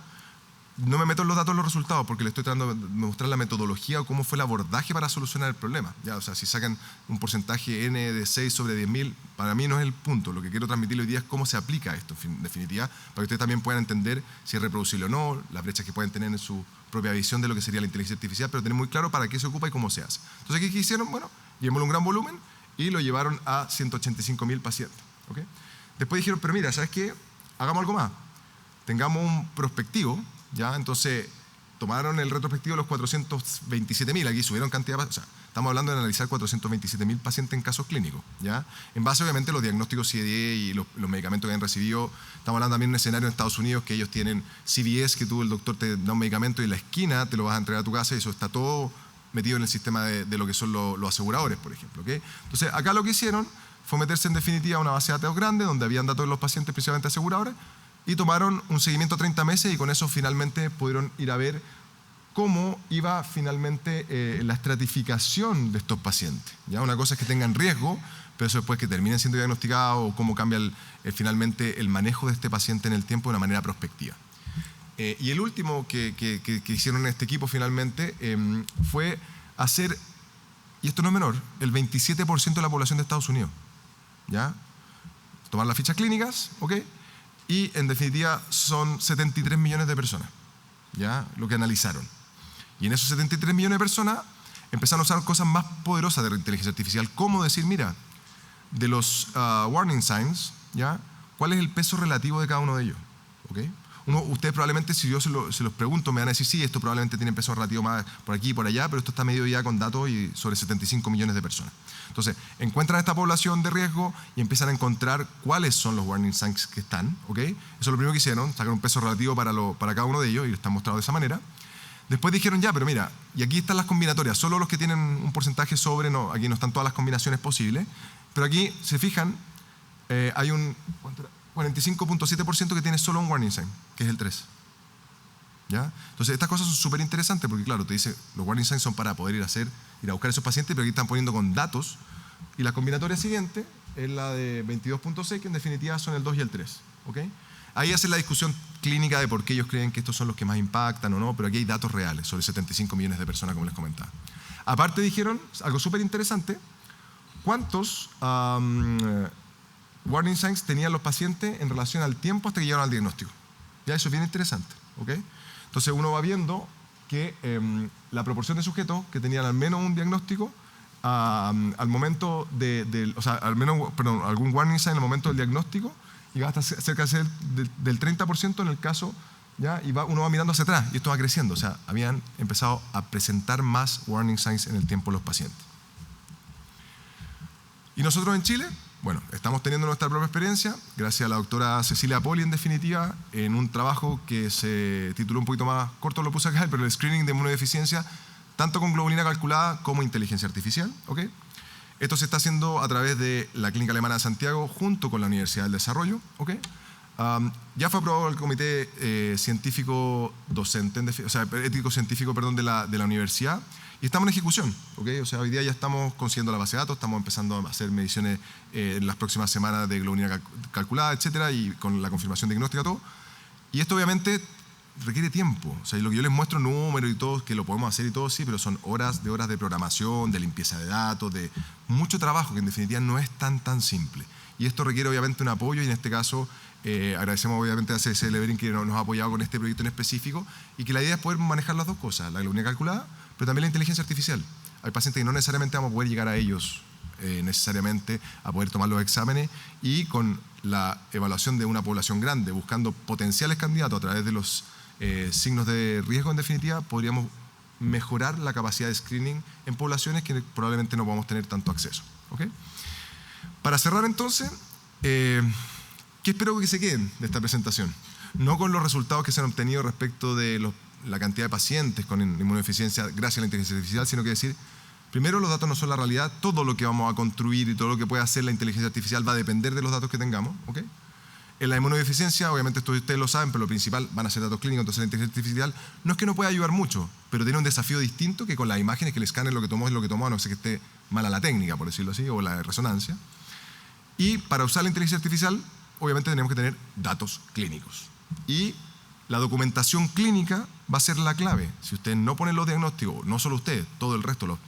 No me meto en los datos, los resultados, porque le estoy tratando de mostrar la metodología o cómo fue el abordaje para solucionar el problema. ¿Ya? O sea, si sacan un porcentaje N de 6 sobre 10.000, para mí no es el punto. Lo que quiero transmitir hoy día es cómo se aplica esto, en definitiva, para que ustedes también puedan entender si es reproducible o no, las brechas que pueden tener en su propia visión de lo que sería la inteligencia artificial, pero tener muy claro para qué se ocupa y cómo se hace. Entonces, ¿qué hicieron? Bueno, llevémoslo un gran volumen y lo llevaron a 185.000 pacientes. ¿Okay? Después dijeron, pero mira, ¿sabes qué? Hagamos algo más. Tengamos un prospectivo, ¿ya? Entonces, tomaron el retrospectivo de los 427.000, aquí subieron cantidad, o sea, estamos hablando de analizar 427.000 pacientes en casos clínicos, ¿ya? En base, obviamente, a los diagnósticos CIE y los medicamentos que han recibido. Estamos hablando también de un escenario en Estados Unidos que ellos tienen CVS, que tú, el doctor te da un medicamento y en la esquina te lo vas a entregar a tu casa y eso está todo metido en el sistema de lo que son los aseguradores, por ejemplo, ¿okay? Entonces, acá lo que hicieron fue meterse en definitiva a una base de datos grande donde habían datos de los pacientes principalmente aseguradores y tomaron un seguimiento a 30 meses y con eso finalmente pudieron ir a ver cómo iba finalmente la estratificación de estos pacientes. ¿Ya? Una cosa es que tengan riesgo, pero eso después que terminen siendo diagnosticados o cómo cambia finalmente el manejo de este paciente en el tiempo de una manera prospectiva. Y el último que hicieron en este equipo finalmente fue hacer, y esto no es menor, el 27% de la población de Estados Unidos. ¿Ya? Tomar las fichas clínicas, ¿ok? Y en definitiva son 73 millones de personas, ¿ya? Lo que analizaron. Y en esos 73 millones de personas empezaron a usar cosas más poderosas de la inteligencia artificial, como decir, mira, de los warning signs, ¿ya? ¿Cuál es el peso relativo de cada uno de ellos? ¿Ok? Ustedes probablemente, si yo se los pregunto, me van a decir, sí, esto probablemente tiene peso relativo más por aquí y por allá, pero esto está medido ya con datos y sobre 75 millones de personas. Entonces, encuentran esta población de riesgo y empiezan a encontrar cuáles son los warning signs que están. ¿Ok? Eso es lo primero que hicieron, sacar un peso relativo para cada uno de ellos y lo están mostrando de esa manera. Después dijeron, ya, pero mira, y aquí están las combinatorias, solo los que tienen un porcentaje sobre, no, aquí no están todas las combinaciones posibles, pero aquí, se fijan, hay un 45.7% que tiene solo un warning sign, que es el 3. ¿Ya? Entonces, estas cosas son súper interesantes porque, claro, te dice, los warning signs son para poder ir a buscar a esos pacientes, pero aquí están poniendo con datos, y la combinatoria siguiente es la de 22.6, que en definitiva son el 2 y el 3. ¿Okay? Ahí hacen la discusión clínica de por qué ellos creen que estos son los que más impactan o no, pero aquí hay datos reales sobre 75 millones de personas, como les comentaba. Aparte dijeron algo súper interesante, ¿cuántos warning signs tenían los pacientes en relación al tiempo hasta que llegaron al diagnóstico? Ya, eso es bien interesante, ¿ok? Entonces uno va viendo que la proporción de sujetos que tenían al menos un diagnóstico al momento algún warning sign en el momento del diagnóstico, llega hasta cerca del 30% en el caso, ¿ya? Y uno va mirando hacia atrás y esto va creciendo, o sea, habían empezado a presentar más warning signs en el tiempo los pacientes. Y nosotros en Chile, bueno, estamos teniendo nuestra propia experiencia, gracias a la doctora Cecilia Poli, en definitiva, en un trabajo que se tituló un poquito más corto, lo puse acá, pero el screening de inmunodeficiencia, tanto con globulina calculada como inteligencia artificial, ¿ok? Esto se está haciendo a través de la Clínica Alemana de Santiago junto con la Universidad del Desarrollo, ¿ok? Ya fue aprobado el comité científico docente, o sea, ético científico, perdón, de la universidad, y estamos en ejecución, ¿ok? O sea, hoy día ya estamos consiguiendo la base de datos, estamos empezando a hacer mediciones en las próximas semanas de globulina calculada, etcétera, y con la confirmación diagnóstica, todo. Y esto obviamente requiere tiempo, o sea, lo que yo les muestro números y todo, que lo podemos hacer y todo, sí, pero son horas de programación, de limpieza de datos, de mucho trabajo que en definitiva no es tan simple. Y esto requiere obviamente un apoyo y en este caso agradecemos obviamente a CSL Behring que nos ha apoyado con este proyecto en específico y que la idea es poder manejar las dos cosas, la globulina calculada, pero también la inteligencia artificial. Hay pacientes que no necesariamente vamos a poder llegar a ellos necesariamente a poder tomar los exámenes y con la evaluación de una población grande, buscando potenciales candidatos a través de los signos de riesgo en definitiva, podríamos mejorar la capacidad de screening en poblaciones que probablemente no podamos tener tanto acceso. ¿Okay? Para cerrar entonces, ¿qué espero que se queden de esta presentación? No con los resultados que se han obtenido respecto de la cantidad de pacientes con inmunodeficiencia gracias a la inteligencia artificial, sino que decir, primero los datos no son la realidad, todo lo que vamos a construir y todo lo que puede hacer la inteligencia artificial va a depender de los datos que tengamos. ¿Okay? En la inmunodeficiencia, obviamente esto ustedes lo saben, pero lo principal van a ser datos clínicos, entonces la inteligencia artificial no es que no pueda ayudar mucho, pero tiene un desafío distinto que con las imágenes, que el escáner lo que tomó es lo que tomó, a no ser que esté mala la técnica, por decirlo así, o la resonancia. Y para usar la inteligencia artificial, obviamente tenemos que tener datos clínicos. Y la documentación clínica va a ser la clave. Si ustedes no ponen los diagnósticos, no solo ustedes, todo el resto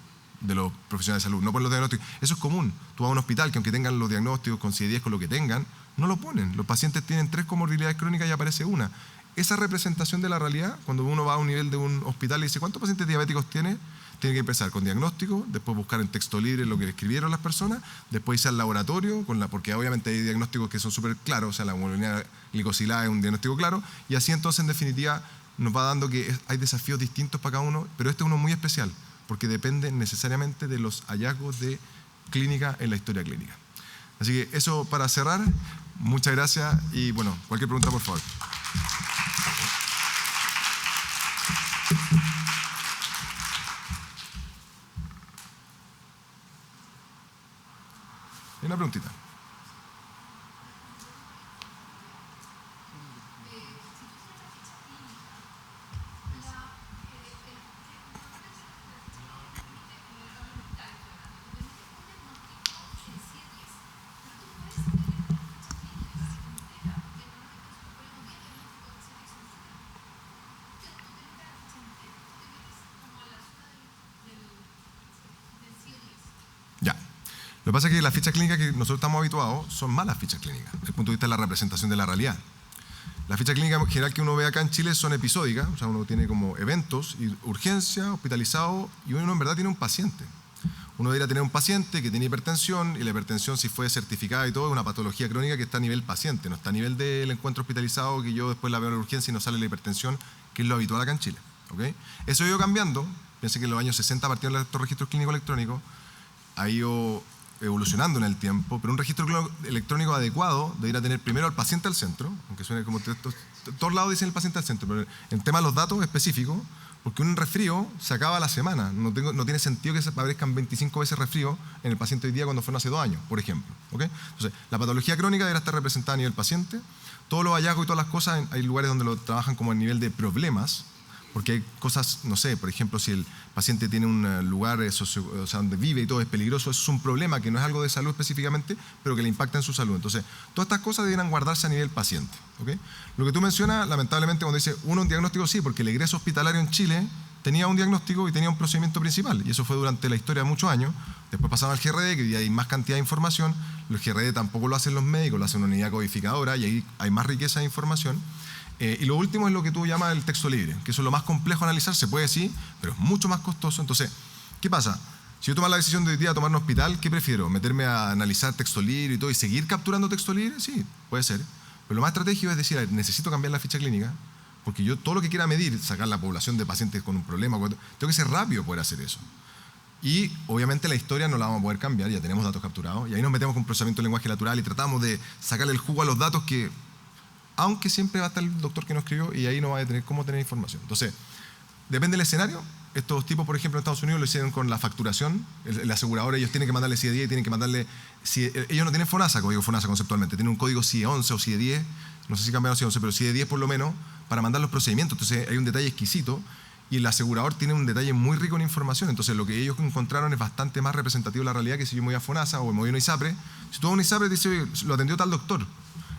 de los profesionales de salud, no ponen los diagnósticos, eso es común. Tú vas a un hospital que aunque tengan los diagnósticos con CIE-10, con lo que tengan, no lo ponen. Los pacientes tienen 3 comorbilidades crónicas y aparece una. Esa representación de la realidad, cuando uno va a un nivel de un hospital y dice, ¿cuántos pacientes diabéticos tiene? Tiene que empezar con diagnóstico, después buscar en texto libre lo que le escribieron las personas, después irse al laboratorio, porque obviamente hay diagnósticos que son súper claros, o sea, la hemoglobina glicosilada es un diagnóstico claro, y así entonces en definitiva nos va dando que hay desafíos distintos para cada uno, pero este es uno muy especial, porque depende necesariamente de los hallazgos de clínica en la historia clínica. Así que eso para cerrar, muchas gracias y bueno, cualquier pregunta por favor. Hay una preguntita. Lo que pasa es que las fichas clínicas que nosotros estamos habituados son malas fichas clínicas, desde el punto de vista de la representación de la realidad. Las fichas clínicas en general que uno ve acá en Chile son episódicas, o sea, uno tiene como eventos, urgencia, hospitalizado, y uno en verdad tiene un paciente. Uno debería tener un paciente que tiene hipertensión, y la hipertensión, si fue certificada y todo, es una patología crónica que está a nivel paciente, no está a nivel del encuentro hospitalizado, que yo después la veo en la urgencia y no sale la hipertensión, que es lo habitual acá en Chile. ¿Okay? Eso ha ido cambiando, piensen que en los años 60 partieron estos registros clínicos electrónicos, ha ido evolucionando en el tiempo, pero un registro electrónico adecuado debería tener primero al paciente al centro, aunque suene como todos lados dicen el paciente al centro, pero en tema de los datos específicos, porque un resfrío se acaba a la semana, no tiene sentido que se aparezcan 25 veces resfrío en el paciente hoy día cuando fueron hace 2 años, por ejemplo. ¿Okay? Entonces, la patología crónica debería estar representada a nivel paciente, todos los hallazgos y todas las cosas, hay lugares donde lo trabajan como a nivel de problemas, porque hay cosas, no sé, por ejemplo, si el paciente tiene un lugar donde vive y todo es peligroso, eso es un problema que no es algo de salud específicamente, pero que le impacta en su salud. Entonces, todas estas cosas deberían guardarse a nivel paciente. ¿Okay? Lo que tú mencionas, lamentablemente, cuando dice un diagnóstico, sí, porque el egreso hospitalario en Chile tenía un diagnóstico y tenía un procedimiento principal, y eso fue durante la historia de muchos años. Después pasaron al GRD, que hoy día hay más cantidad de información. El GRD tampoco lo hacen los médicos, lo hace una unidad codificadora, y ahí hay más riqueza de información. Y lo último es lo que tú llamas el texto libre, que eso es lo más complejo de analizar, se puede sí, pero es mucho más costoso. Entonces, ¿qué pasa? Si yo tomo la decisión de hoy día de tomar un hospital, ¿qué prefiero? ¿Meterme a analizar texto libre y todo y seguir capturando texto libre? Sí, puede ser. Pero lo más estratégico es decir, a ver, necesito cambiar la ficha clínica, porque yo todo lo que quiera medir, sacar la población de pacientes con un problema, tengo que ser rápido poder hacer eso. Y obviamente la historia no la vamos a poder cambiar, ya tenemos datos capturados, y ahí nos metemos con procesamiento de lenguaje natural y tratamos de sacarle el jugo a los datos que, aunque siempre va a estar el doctor que nos escribió, y ahí no va a tener cómo tener información. Entonces, depende del escenario. Estos tipos, por ejemplo, en Estados Unidos lo hicieron con la facturación. El asegurador, ellos tienen que mandarle CIE-10 y tienen que mandarle... ellos no tienen FONASA, código FONASA conceptualmente, tienen un código CIE-11 o CIE-10, no sé si cambiaron CIE-11, pero CIE-10 por lo menos, para mandar los procedimientos. Entonces hay un detalle exquisito y el asegurador tiene un detalle muy rico en información. Entonces lo que ellos encontraron es bastante más representativo de la realidad que si yo me voy a FONASA o me voy a una ISAPRE. Si tú vas a una ISAPRE, dice, lo atendió tal doctor.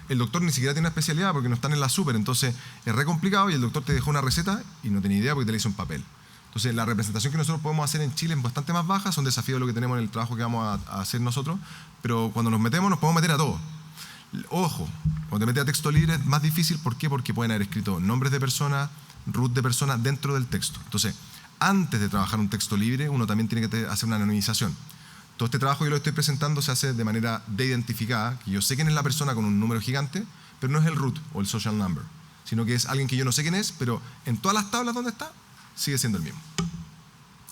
El doctor ni siquiera tiene una especialidad porque no están en la súper, entonces es re complicado y el doctor te dejó una receta y no tenía idea porque te la hizo en papel. Entonces la representación que nosotros podemos hacer en Chile es bastante más baja, son desafíos de lo que tenemos en el trabajo que vamos a hacer nosotros, pero cuando nos metemos nos podemos meter a todo. Ojo, cuando te metes a texto libre es más difícil, ¿por qué? Porque pueden haber escrito nombres de personas, root de personas dentro del texto. Entonces, antes de trabajar un texto libre, uno también tiene que hacer una anonimización. Todo este trabajo que lo estoy presentando se hace de manera de identificada, que yo sé quién es la persona con un número gigante, pero no es el root o el social number, sino que es alguien que yo no sé quién es, pero en todas las tablas donde está, sigue siendo el mismo.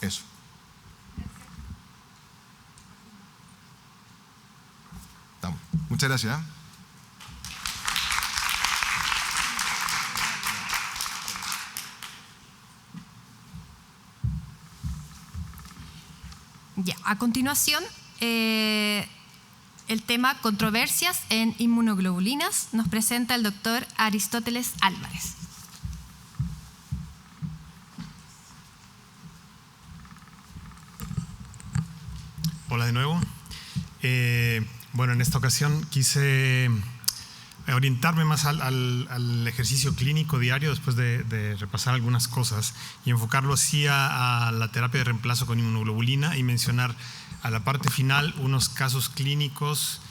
Eso. Estamos. Muchas gracias. Ya, a continuación, el tema controversias en inmunoglobulinas nos presenta el doctor Aristóteles Álvarez. Hola de nuevo. Bueno, en esta ocasión quise orientarme más al ejercicio clínico diario después de repasar algunas cosas y enfocarlo así a la terapia de reemplazo con inmunoglobulina y mencionar a la parte final unos casos clínicos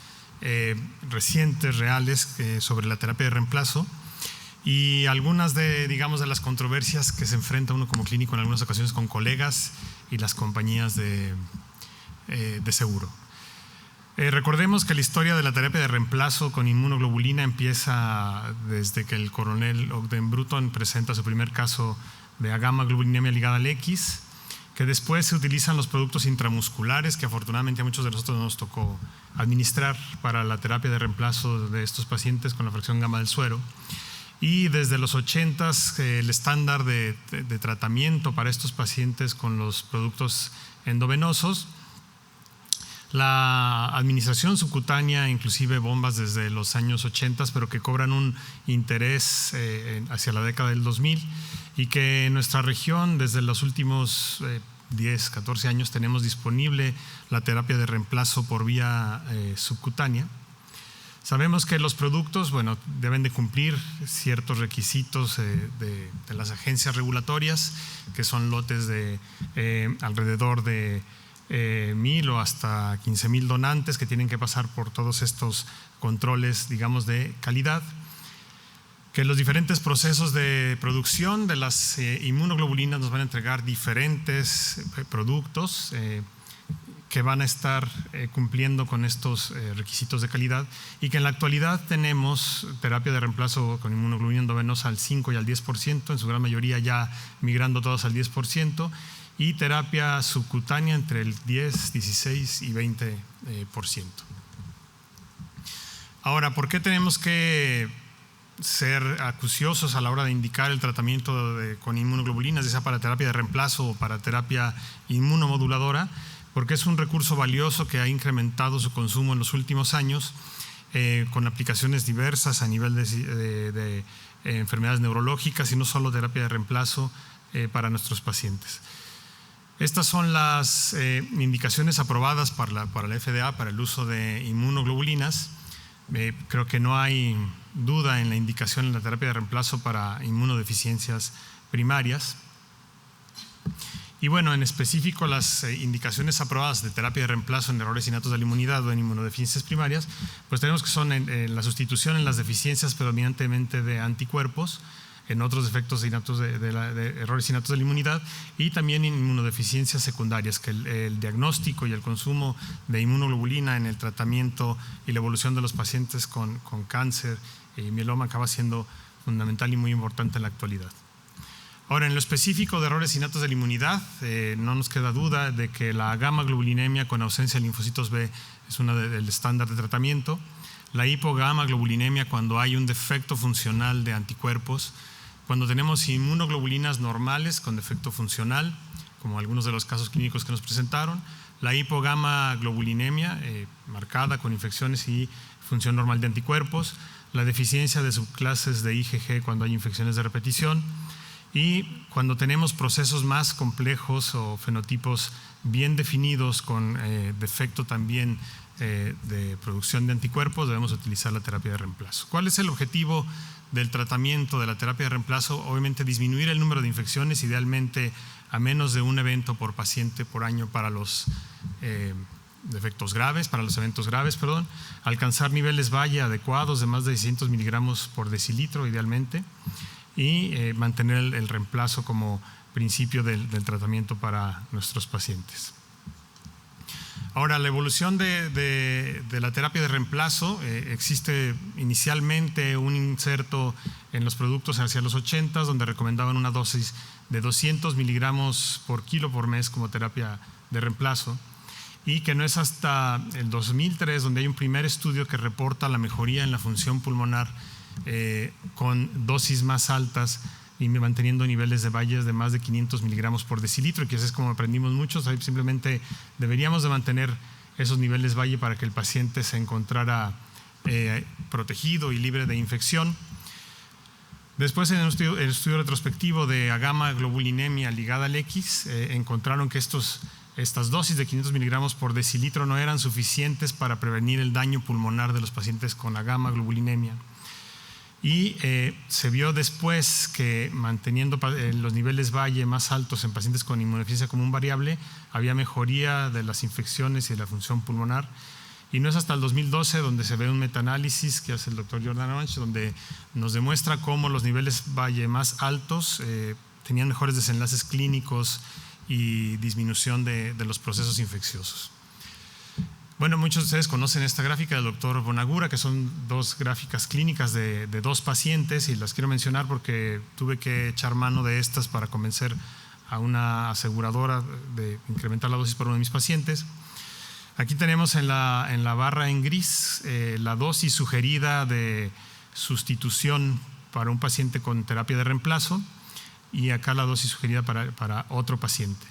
recientes, reales, sobre la terapia de reemplazo y algunas de las controversias que se enfrenta uno como clínico en algunas ocasiones con colegas y las compañías de seguro. Recordemos que la historia de la terapia de reemplazo con inmunoglobulina empieza desde que el coronel Ogden Bruton presenta su primer caso de agamma-globulinemia ligada al X, que después se utilizan los productos intramusculares que afortunadamente a muchos de nosotros nos tocó administrar para la terapia de reemplazo de estos pacientes con la fracción gamma del suero. Y desde los 80s el estándar de tratamiento para estos pacientes con los productos endovenosos, la administración subcutánea, inclusive bombas desde los años 80, pero que cobran un interés hacia la década del 2000 y que en nuestra región desde los últimos 10, 14 años tenemos disponible la terapia de reemplazo por vía subcutánea. Sabemos que los productos, deben de cumplir ciertos requisitos de las agencias regulatorias, que son lotes de alrededor de 1,000 o hasta 15,000 donantes que tienen que pasar por todos estos controles, de calidad. Que los diferentes procesos de producción de las inmunoglobulinas nos van a entregar diferentes productos que van a estar cumpliendo con estos requisitos de calidad y que en la actualidad tenemos terapia de reemplazo con inmunoglobulina endovenosa al 5 y al 10%, en su gran mayoría ya migrando todos al 10%, y terapia subcutánea entre el 10, 16 y 20%. Ahora, ¿por qué tenemos que ser acuciosos a la hora de indicar el tratamiento con inmunoglobulinas, ya sea para terapia de reemplazo o para terapia inmunomoduladora? Porque es un recurso valioso que ha incrementado su consumo en los últimos años con aplicaciones diversas a nivel de enfermedades neurológicas y no solo terapia de reemplazo para nuestros pacientes. Estas son las indicaciones aprobadas para la FDA para el uso de inmunoglobulinas. Creo que no hay duda en la indicación en la terapia de reemplazo para inmunodeficiencias primarias. Y bueno, en específico las indicaciones aprobadas de terapia de reemplazo en errores innatos de la inmunidad o en inmunodeficiencias primarias, pues tenemos que son en la sustitución en las deficiencias predominantemente de anticuerpos, en otros defectos innatos de errores innatos de la inmunidad, y también en inmunodeficiencias secundarias, que el diagnóstico y el consumo de inmunoglobulina en el tratamiento y la evolución de los pacientes con cáncer y mieloma acaba siendo fundamental y muy importante en la actualidad. Ahora, en lo específico de errores innatos de la inmunidad, no nos queda duda de que la gamma-globulinemia con ausencia de linfocitos B es una del estándar de tratamiento. La hipogamma-globulinemia cuando hay un defecto funcional de anticuerpos. Cuando tenemos inmunoglobulinas normales con defecto funcional, como algunos de los casos clínicos que nos presentaron. La hipogamma-globulinemia marcada con infecciones y función normal de anticuerpos. La deficiencia de subclases de IgG cuando hay infecciones de repetición. Y cuando tenemos procesos más complejos o fenotipos bien definidos con defecto también de producción de anticuerpos, debemos utilizar la terapia de reemplazo. ¿Cuál es el objetivo del tratamiento de la terapia de reemplazo? Obviamente disminuir el número de infecciones, idealmente a menos de un evento por paciente por año para los eventos graves, alcanzar niveles Valle adecuados de más de 600 miligramos por decilitro idealmente, y mantener el reemplazo como principio del tratamiento para nuestros pacientes. Ahora, la evolución de la terapia de reemplazo, existe inicialmente un inserto en los productos hacia los 80, donde recomendaban una dosis de 200 miligramos por kilo por mes como terapia de reemplazo, y que no es hasta el 2003 donde hay un primer estudio que reporta la mejoría en la función pulmonar con dosis más altas y manteniendo niveles de Valles de más de 500 miligramos por decilitro, que así es como aprendimos muchos. Simplemente deberíamos de mantener esos niveles Valle para que el paciente se encontrara protegido y libre de infección. Después, en el estudio retrospectivo de gamma-globulinemia ligada al X, encontraron que estas dosis de 500 miligramos por decilitro no eran suficientes para prevenir el daño pulmonar de los pacientes con la gamma-globulinemia. Y se vio después que manteniendo los niveles Valle más altos en pacientes con inmunodeficiencia común variable, había mejoría de las infecciones y de la función pulmonar. Y no es hasta el 2012 donde se ve un metaanálisis que hace el doctor Jordan Orange, donde nos demuestra cómo los niveles Valle más altos tenían mejores desenlaces clínicos y disminución de los procesos infecciosos. Bueno, muchos de ustedes conocen esta gráfica del doctor Bonagura, que son dos gráficas clínicas de dos pacientes, y las quiero mencionar porque tuve que echar mano de estas para convencer a una aseguradora de incrementar la dosis para uno de mis pacientes. Aquí tenemos en la barra en gris la dosis sugerida de sustitución para un paciente con terapia de reemplazo, y acá la dosis sugerida para otro paciente.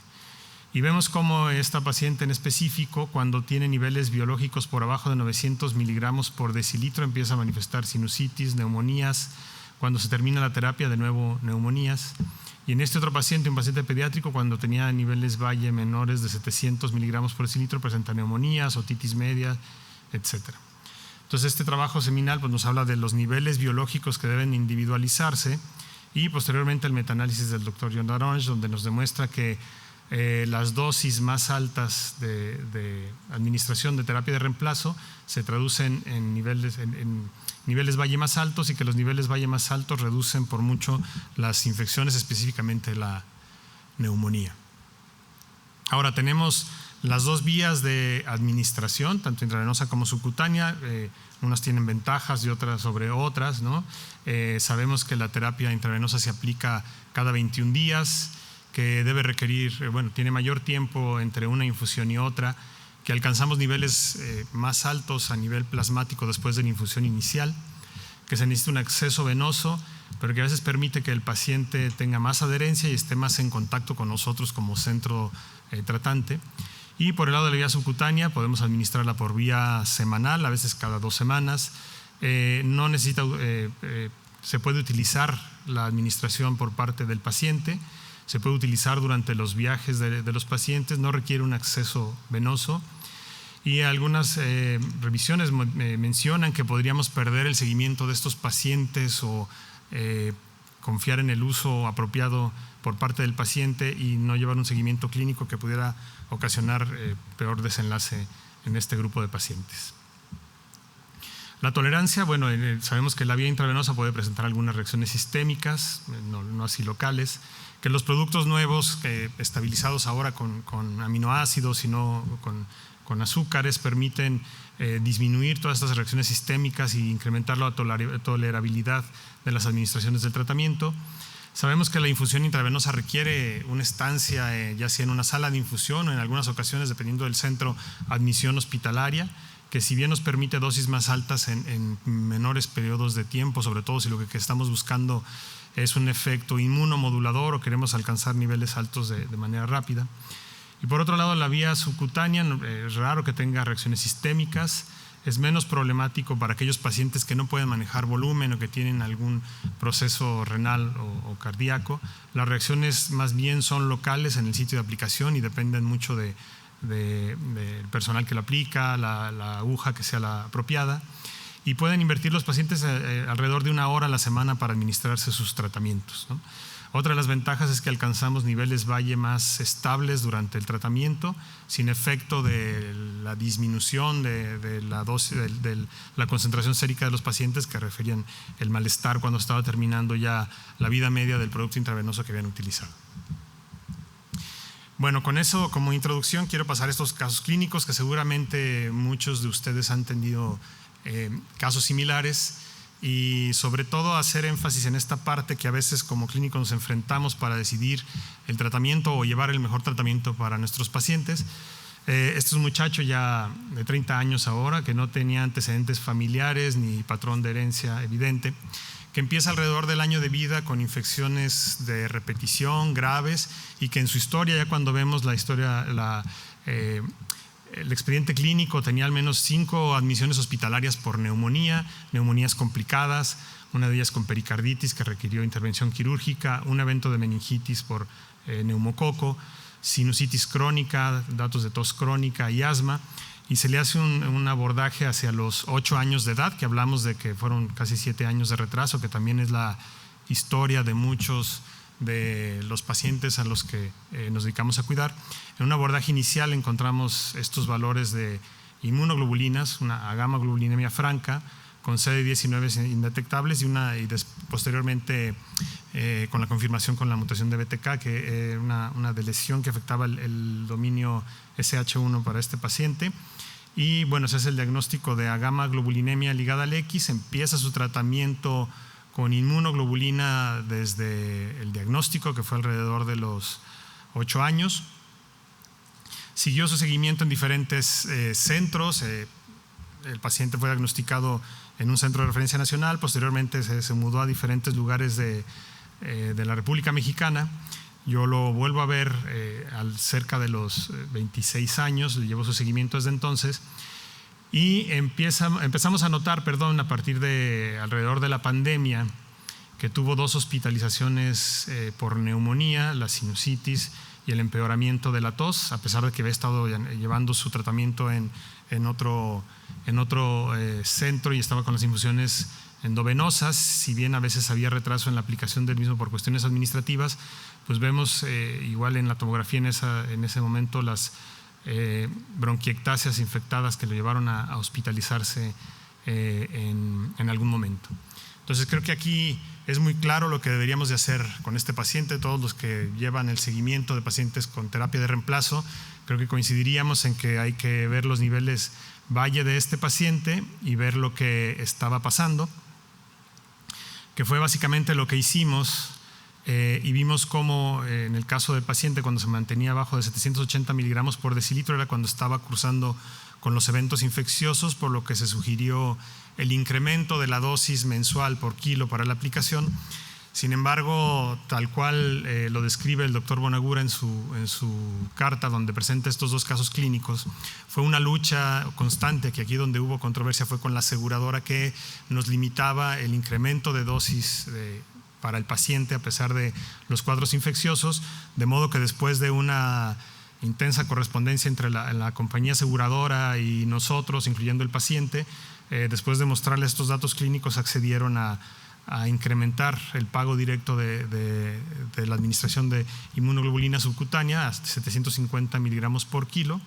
Y vemos cómo esta paciente en específico, cuando tiene niveles biológicos por abajo de 900 miligramos por decilitro, empieza a manifestar sinusitis, neumonías. Cuando se termina la terapia, de nuevo neumonías. Y en este otro paciente, un paciente pediátrico, cuando tenía niveles Valle menores de 700 miligramos por decilitro, presenta neumonías, otitis media, etc. Entonces, este trabajo seminal pues, nos habla de los niveles biológicos que deben individualizarse, y posteriormente el metaanálisis del doctor Jordan Orange, donde nos demuestra que las dosis más altas de administración de terapia de reemplazo se traducen en niveles Valle más altos, y que los niveles Valle más altos reducen por mucho las infecciones, específicamente la neumonía. Ahora tenemos las dos vías de administración, tanto intravenosa como subcutánea. Unas tienen ventajas y otras sobre otras, ¿no? Sabemos que la terapia intravenosa se aplica cada 21 días, que debe requerir, tiene mayor tiempo entre una infusión y otra, que alcanzamos niveles más altos a nivel plasmático después de la infusión inicial, que se necesita un acceso venoso, pero que a veces permite que el paciente tenga más adherencia y esté más en contacto con nosotros como centro tratante. Y por el lado de la vía subcutánea podemos administrarla por vía semanal, a veces cada 2 semanas. No necesita, se puede utilizar la administración por parte del paciente, se puede utilizar durante los viajes de los pacientes, no requiere un acceso venoso. Y algunas revisiones mencionan que podríamos perder el seguimiento de estos pacientes o confiar en el uso apropiado por parte del paciente y no llevar un seguimiento clínico que pudiera ocasionar peor desenlace en este grupo de pacientes. La tolerancia, bueno, sabemos que la vía intravenosa puede presentar algunas reacciones sistémicas, no así locales, que los productos nuevos estabilizados ahora con aminoácidos y no con azúcares permiten disminuir todas estas reacciones sistémicas y incrementar la tolerabilidad de las administraciones del tratamiento. Sabemos que la infusión intravenosa requiere una estancia, ya sea en una sala de infusión o en algunas ocasiones, dependiendo del centro, admisión hospitalaria, que si bien nos permite dosis más altas en menores periodos de tiempo, sobre todo si lo que estamos buscando es un efecto inmunomodulador o queremos alcanzar niveles altos de manera rápida. Y por otro lado, la vía subcutánea, es raro que tenga reacciones sistémicas, es menos problemático para aquellos pacientes que no pueden manejar volumen o que tienen algún proceso renal o cardíaco. Las reacciones más bien son locales en el sitio de aplicación y dependen mucho del personal que lo aplica, la aguja que sea la apropiada, y pueden invertir los pacientes alrededor de 1 hora a la semana para administrarse sus tratamientos, ¿no? Otra de las ventajas es que alcanzamos niveles Valle más estables durante el tratamiento, sin efecto de la disminución de la dosis, de la concentración sérica de los pacientes que referían el malestar cuando estaba terminando ya la vida media del producto intravenoso que habían utilizado. Bueno, con eso como introducción quiero pasar a estos casos clínicos que seguramente muchos de ustedes han tenido casos similares, y sobre todo hacer énfasis en esta parte que a veces como clínicos nos enfrentamos para decidir el tratamiento o llevar el mejor tratamiento para nuestros pacientes. Este es un muchacho ya de 30 años ahora que no tenía antecedentes familiares ni patrón de herencia evidente, que empieza alrededor del año de vida con infecciones de repetición graves y que en su historia, ya cuando vemos la historia, el expediente clínico tenía al menos 5 admisiones hospitalarias por neumonías complicadas, una de ellas con pericarditis que requirió intervención quirúrgica, un evento de meningitis por neumococo, sinusitis crónica, datos de tos crónica y asma, y se le hace un abordaje hacia los 8 años de edad, que hablamos de que fueron casi 7 años de retraso, que también es la historia de muchos de los pacientes a los que nos dedicamos a cuidar. En un abordaje inicial encontramos estos valores de inmunoglobulinas, una gamma-globulinemia franca con CD19 indetectables y posteriormente con la confirmación con la mutación de BTK, que una lesión que afectaba el dominio SH1 para este paciente. Y bueno, se hace el diagnóstico de gamma-globulinemia ligada al X, empieza su tratamiento con inmunoglobulina desde el diagnóstico, que fue alrededor de los 8 años. Siguió su seguimiento en diferentes centros. El paciente fue diagnosticado en un centro de referencia nacional, posteriormente se mudó a diferentes lugares de la República Mexicana. Yo lo vuelvo a ver cerca de los 26 años, le llevo su seguimiento desde entonces. Y empezamos a notar, a partir de alrededor de la pandemia, que tuvo 2 hospitalizaciones por neumonía, la sinusitis y el empeoramiento de la tos, a pesar de que había estado llevando su tratamiento en otro centro y estaba con las infusiones endovenosas. Si bien a veces había retraso en la aplicación del mismo por cuestiones administrativas, pues vemos igual en la tomografía en ese momento las bronquiectasias infectadas que lo llevaron a hospitalizarse en algún momento. Entonces creo que aquí es muy claro lo que deberíamos de hacer con este paciente. Todos los que llevan el seguimiento de pacientes con terapia de reemplazo, creo que coincidiríamos en que hay que ver los niveles Valle de este paciente y ver lo que estaba pasando, que fue básicamente lo que hicimos. Y vimos cómo en el caso del paciente, cuando se mantenía abajo de 780 miligramos por decilitro, era cuando estaba cursando con los eventos infecciosos, por lo que se sugirió el incremento de la dosis mensual por kilo para la aplicación. Sin embargo, tal cual lo describe el doctor Bonagura en su carta donde presenta estos 2 casos clínicos, fue una lucha constante, que aquí donde hubo controversia fue con la aseguradora, que nos limitaba el incremento de dosis para el paciente a pesar de los cuadros infecciosos, de modo que después de una intensa correspondencia entre la compañía aseguradora y nosotros, incluyendo el paciente, después de mostrarle estos datos clínicos, accedieron a a incrementar el pago directo de la administración de inmunoglobulina subcutánea a 750 miligramos por kilo.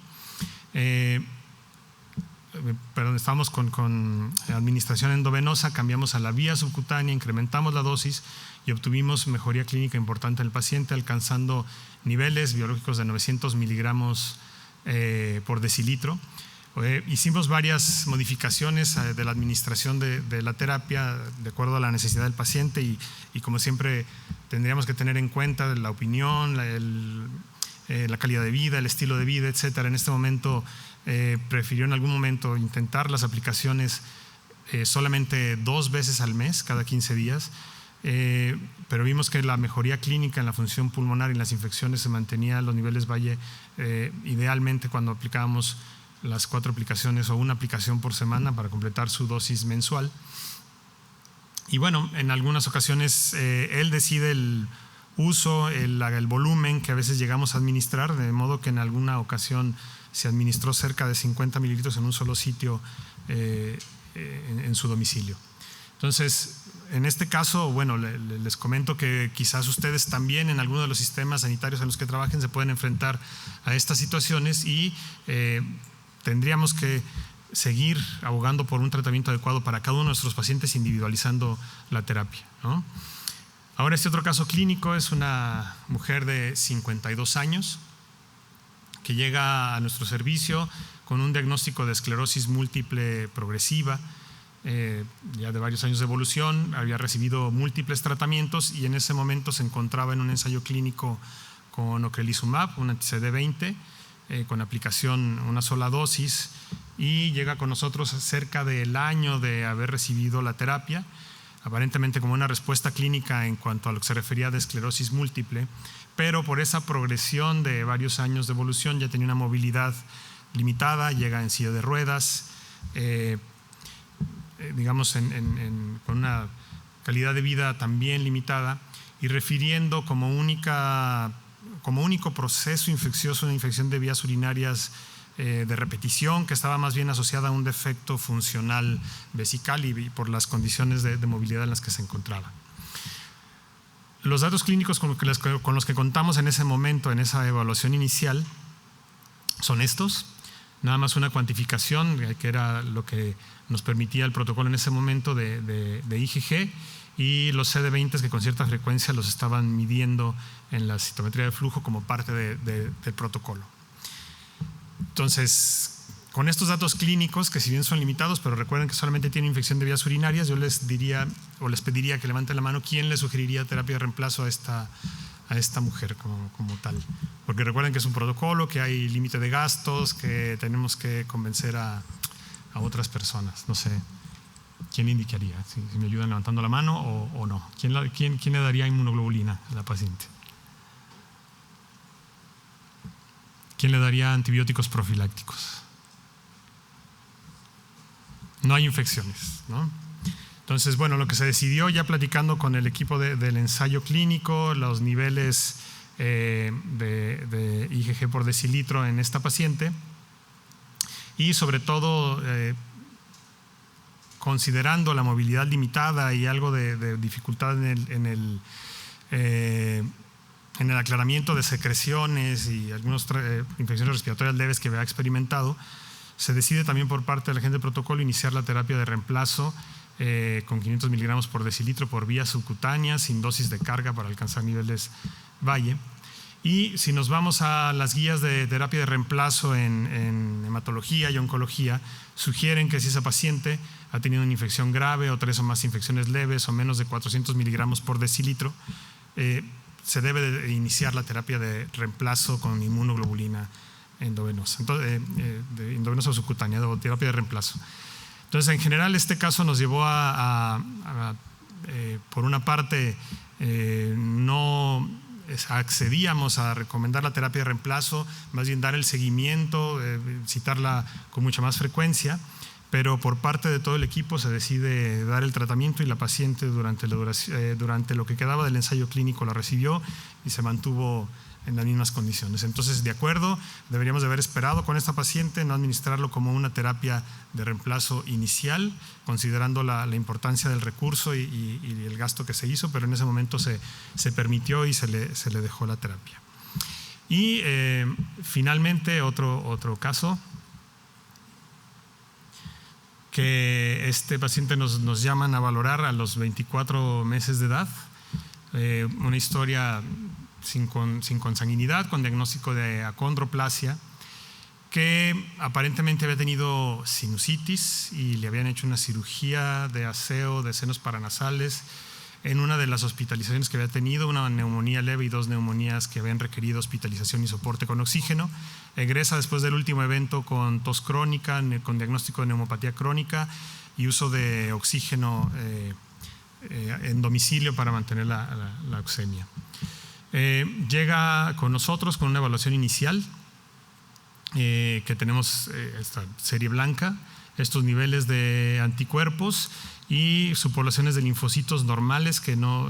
Perdón, estábamos con administración endovenosa, cambiamos a la vía subcutánea, incrementamos la dosis y obtuvimos mejoría clínica importante en el paciente, alcanzando niveles biológicos de 900 miligramos por decilitro. Hicimos varias modificaciones de la administración de la terapia de acuerdo a la necesidad del paciente y como siempre tendríamos que tener en cuenta la opinión, la calidad de vida, el estilo de vida, etcétera. En este momento prefirió en algún momento intentar las aplicaciones solamente 2 veces al mes, cada 15 días, pero vimos que la mejoría clínica en la función pulmonar y en las infecciones se mantenía a los niveles Valle idealmente cuando aplicábamos las 4 aplicaciones o una aplicación por semana para completar su dosis mensual. Y bueno, en algunas ocasiones él decide el uso, el volumen que a veces llegamos a administrar, de modo que en alguna ocasión se administró cerca de 50 mililitros en un solo sitio en su domicilio. Entonces, en este caso, bueno, les comento que quizás ustedes también en alguno de los sistemas sanitarios en los que trabajen se pueden enfrentar a estas situaciones y tendríamos que seguir abogando por un tratamiento adecuado para cada uno de nuestros pacientes, individualizando la terapia, ¿no? Ahora, este otro caso clínico es una mujer de 52 años que llega a nuestro servicio con un diagnóstico de esclerosis múltiple progresiva, ya de varios años de evolución, había recibido múltiples tratamientos y en ese momento se encontraba en un ensayo clínico con ocrelizumab, un anti-CD20, con aplicación una sola dosis, y llega con nosotros cerca del año de haber recibido la terapia, aparentemente como una respuesta clínica en cuanto a lo que se refería de esclerosis múltiple, pero por esa progresión de varios años de evolución ya tenía una movilidad limitada, llega en silla de ruedas, digamos con una calidad de vida también limitada, y refiriendo como único proceso infeccioso una infección de vías urinarias de repetición que estaba más bien asociada a un defecto funcional vesical y por las condiciones de movilidad en las que se encontraba. Los datos clínicos con los que contamos en ese momento, en esa evaluación inicial, son estos. Nada más una cuantificación, que era lo que nos permitía el protocolo en ese momento de IgG, y los CD20 que con cierta frecuencia los estaban midiendo en la citometría de flujo como parte del protocolo. Entonces, con estos datos clínicos, que si bien son limitados, pero recuerden que solamente tienen infección de vías urinarias, yo les diría o les pediría que levanten la mano quién le sugeriría terapia de reemplazo a esta mujer como tal. Porque recuerden que es un protocolo, que hay límite de gastos, que tenemos que convencer a otras personas. No sé, ¿quién le indicaría? Si me ayudan levantando la mano o no. ¿Quién le daría inmunoglobulina a la paciente? ¿Quién le daría antibióticos profilácticos? No hay infecciones, ¿no? Entonces, bueno, lo que se decidió ya platicando con el equipo del ensayo clínico, los niveles de IgG por decilitro en esta paciente y sobre todo considerando la movilidad limitada y algo de dificultad en el aclaramiento de secreciones y algunas infecciones respiratorias leves que había experimentado, se decide también por parte del agente de protocolo iniciar la terapia de reemplazo con 500 miligramos por decilitro por vía subcutánea, sin dosis de carga para alcanzar niveles Valle. Y si nos vamos a las guías de terapia de reemplazo en hematología y oncología, sugieren que si esa paciente ha tenido una infección grave o 3 o más infecciones leves o menos de 400 miligramos por decilitro, se debe de iniciar la terapia de reemplazo con inmunoglobulina endovenosa, endovenosa o subcutánea, o terapia de reemplazo. Entonces, en general, este caso nos llevó por una parte, no accedíamos a recomendar la terapia de reemplazo, más bien dar el seguimiento, citarla con mucha más frecuencia, pero por parte de todo el equipo se decide dar el tratamiento y la paciente durante lo que quedaba del ensayo clínico la recibió y se mantuvo en las mismas condiciones. Entonces, de acuerdo, deberíamos de haber esperado con esta paciente, no administrarlo como una terapia de reemplazo inicial, considerando la importancia del recurso y el gasto que se hizo, pero en ese momento se permitió y se le dejó la terapia. Y finalmente, otro caso, que este paciente nos llaman a valorar a los 24 meses de edad, una historia sin consanguinidad, con diagnóstico de acondroplasia, que aparentemente había tenido sinusitis y le habían hecho una cirugía de aseo de senos paranasales en una de las hospitalizaciones que había tenido, una neumonía leve y 2 neumonías que habían requerido hospitalización y soporte con oxígeno. Egresa después del último evento con tos crónica, con diagnóstico de neumopatía crónica y uso de oxígeno en domicilio para mantener la oxemia. Llega con nosotros con una evaluación inicial que tenemos esta serie blanca, estos niveles de anticuerpos y subpoblaciones de linfocitos normales que no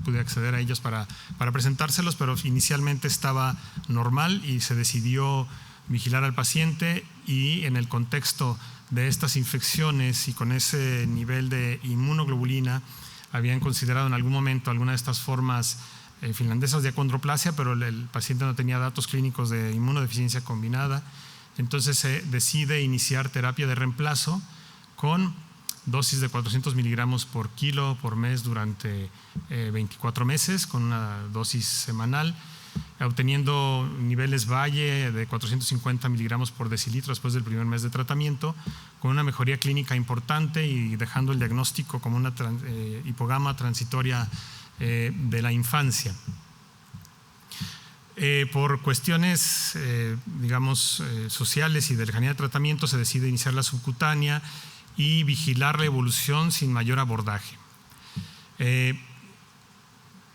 pude acceder a ellos para presentárselos, pero inicialmente estaba normal y se decidió vigilar al paciente, y en el contexto de estas infecciones y con ese nivel de inmunoglobulina habían considerado en algún momento alguna de estas formas finlandesas de acondroplasia, pero el paciente no tenía datos clínicos de inmunodeficiencia combinada. Entonces se decide iniciar terapia de reemplazo con dosis de 400 miligramos por kilo por mes durante 24 meses, con una dosis semanal, obteniendo niveles Valle de 450 miligramos por decilitro después del primer mes de tratamiento, con una mejoría clínica importante y dejando el diagnóstico como una hipogama transitoria de la infancia. Por cuestiones, sociales y de lejanía de tratamiento, se decide iniciar la subcutánea y vigilar la evolución sin mayor abordaje.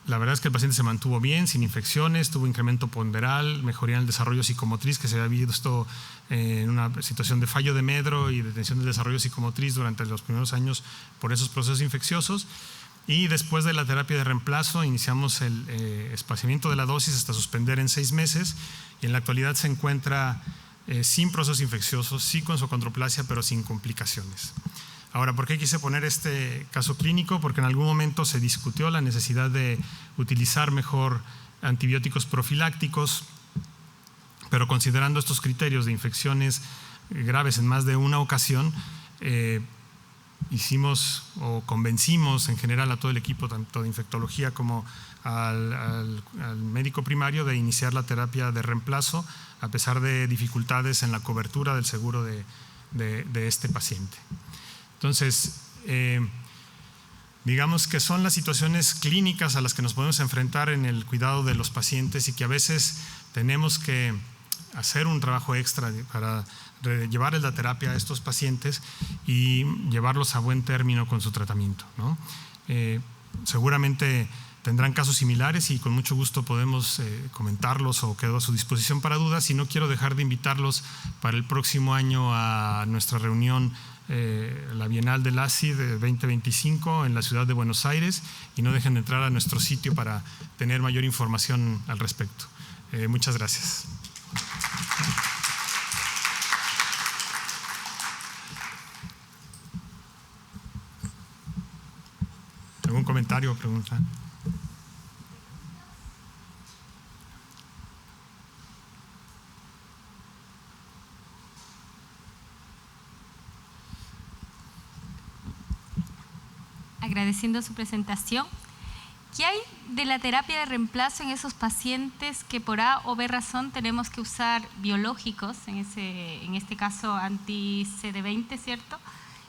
La verdad es que el paciente se mantuvo bien, sin infecciones, tuvo incremento ponderal, mejoría en el desarrollo psicomotriz, que se había visto en una situación de fallo de medro y detención del desarrollo psicomotriz durante los primeros años por esos procesos infecciosos. Y después de la terapia de reemplazo iniciamos el espaciamiento de la dosis hasta suspender en 6 meses, y en la actualidad se encuentra sin procesos infecciosos, sí con su acondroplasia, pero sin complicaciones. Ahora, ¿por qué quise poner este caso clínico? Porque en algún momento se discutió la necesidad de utilizar mejor antibióticos profilácticos, pero considerando estos criterios de infecciones graves en más de una ocasión, hicimos o convencimos en general a todo el equipo, tanto de infectología como al médico primario, de iniciar la terapia de reemplazo a pesar de dificultades en la cobertura del seguro de este paciente. Entonces, digamos que son las situaciones clínicas a las que nos podemos enfrentar en el cuidado de los pacientes y que a veces tenemos que hacer un trabajo extra para llevarles la terapia a estos pacientes y llevarlos a buen término con su tratamiento, ¿no? Seguramente tendrán casos similares y con mucho gusto podemos comentarlos o quedo a su disposición para dudas, y no quiero dejar de invitarlos para el próximo año a nuestra reunión, la Bienal del ASI de 2025 en la ciudad de Buenos Aires, y no dejen de entrar a nuestro sitio para tener mayor información al respecto. Muchas gracias. ¿Algún comentario o pregunta? Agradeciendo su presentación. ¿Qué hay de la terapia de reemplazo en esos pacientes que por A o B razón tenemos que usar biológicos, en este caso anti-CD20, ¿cierto?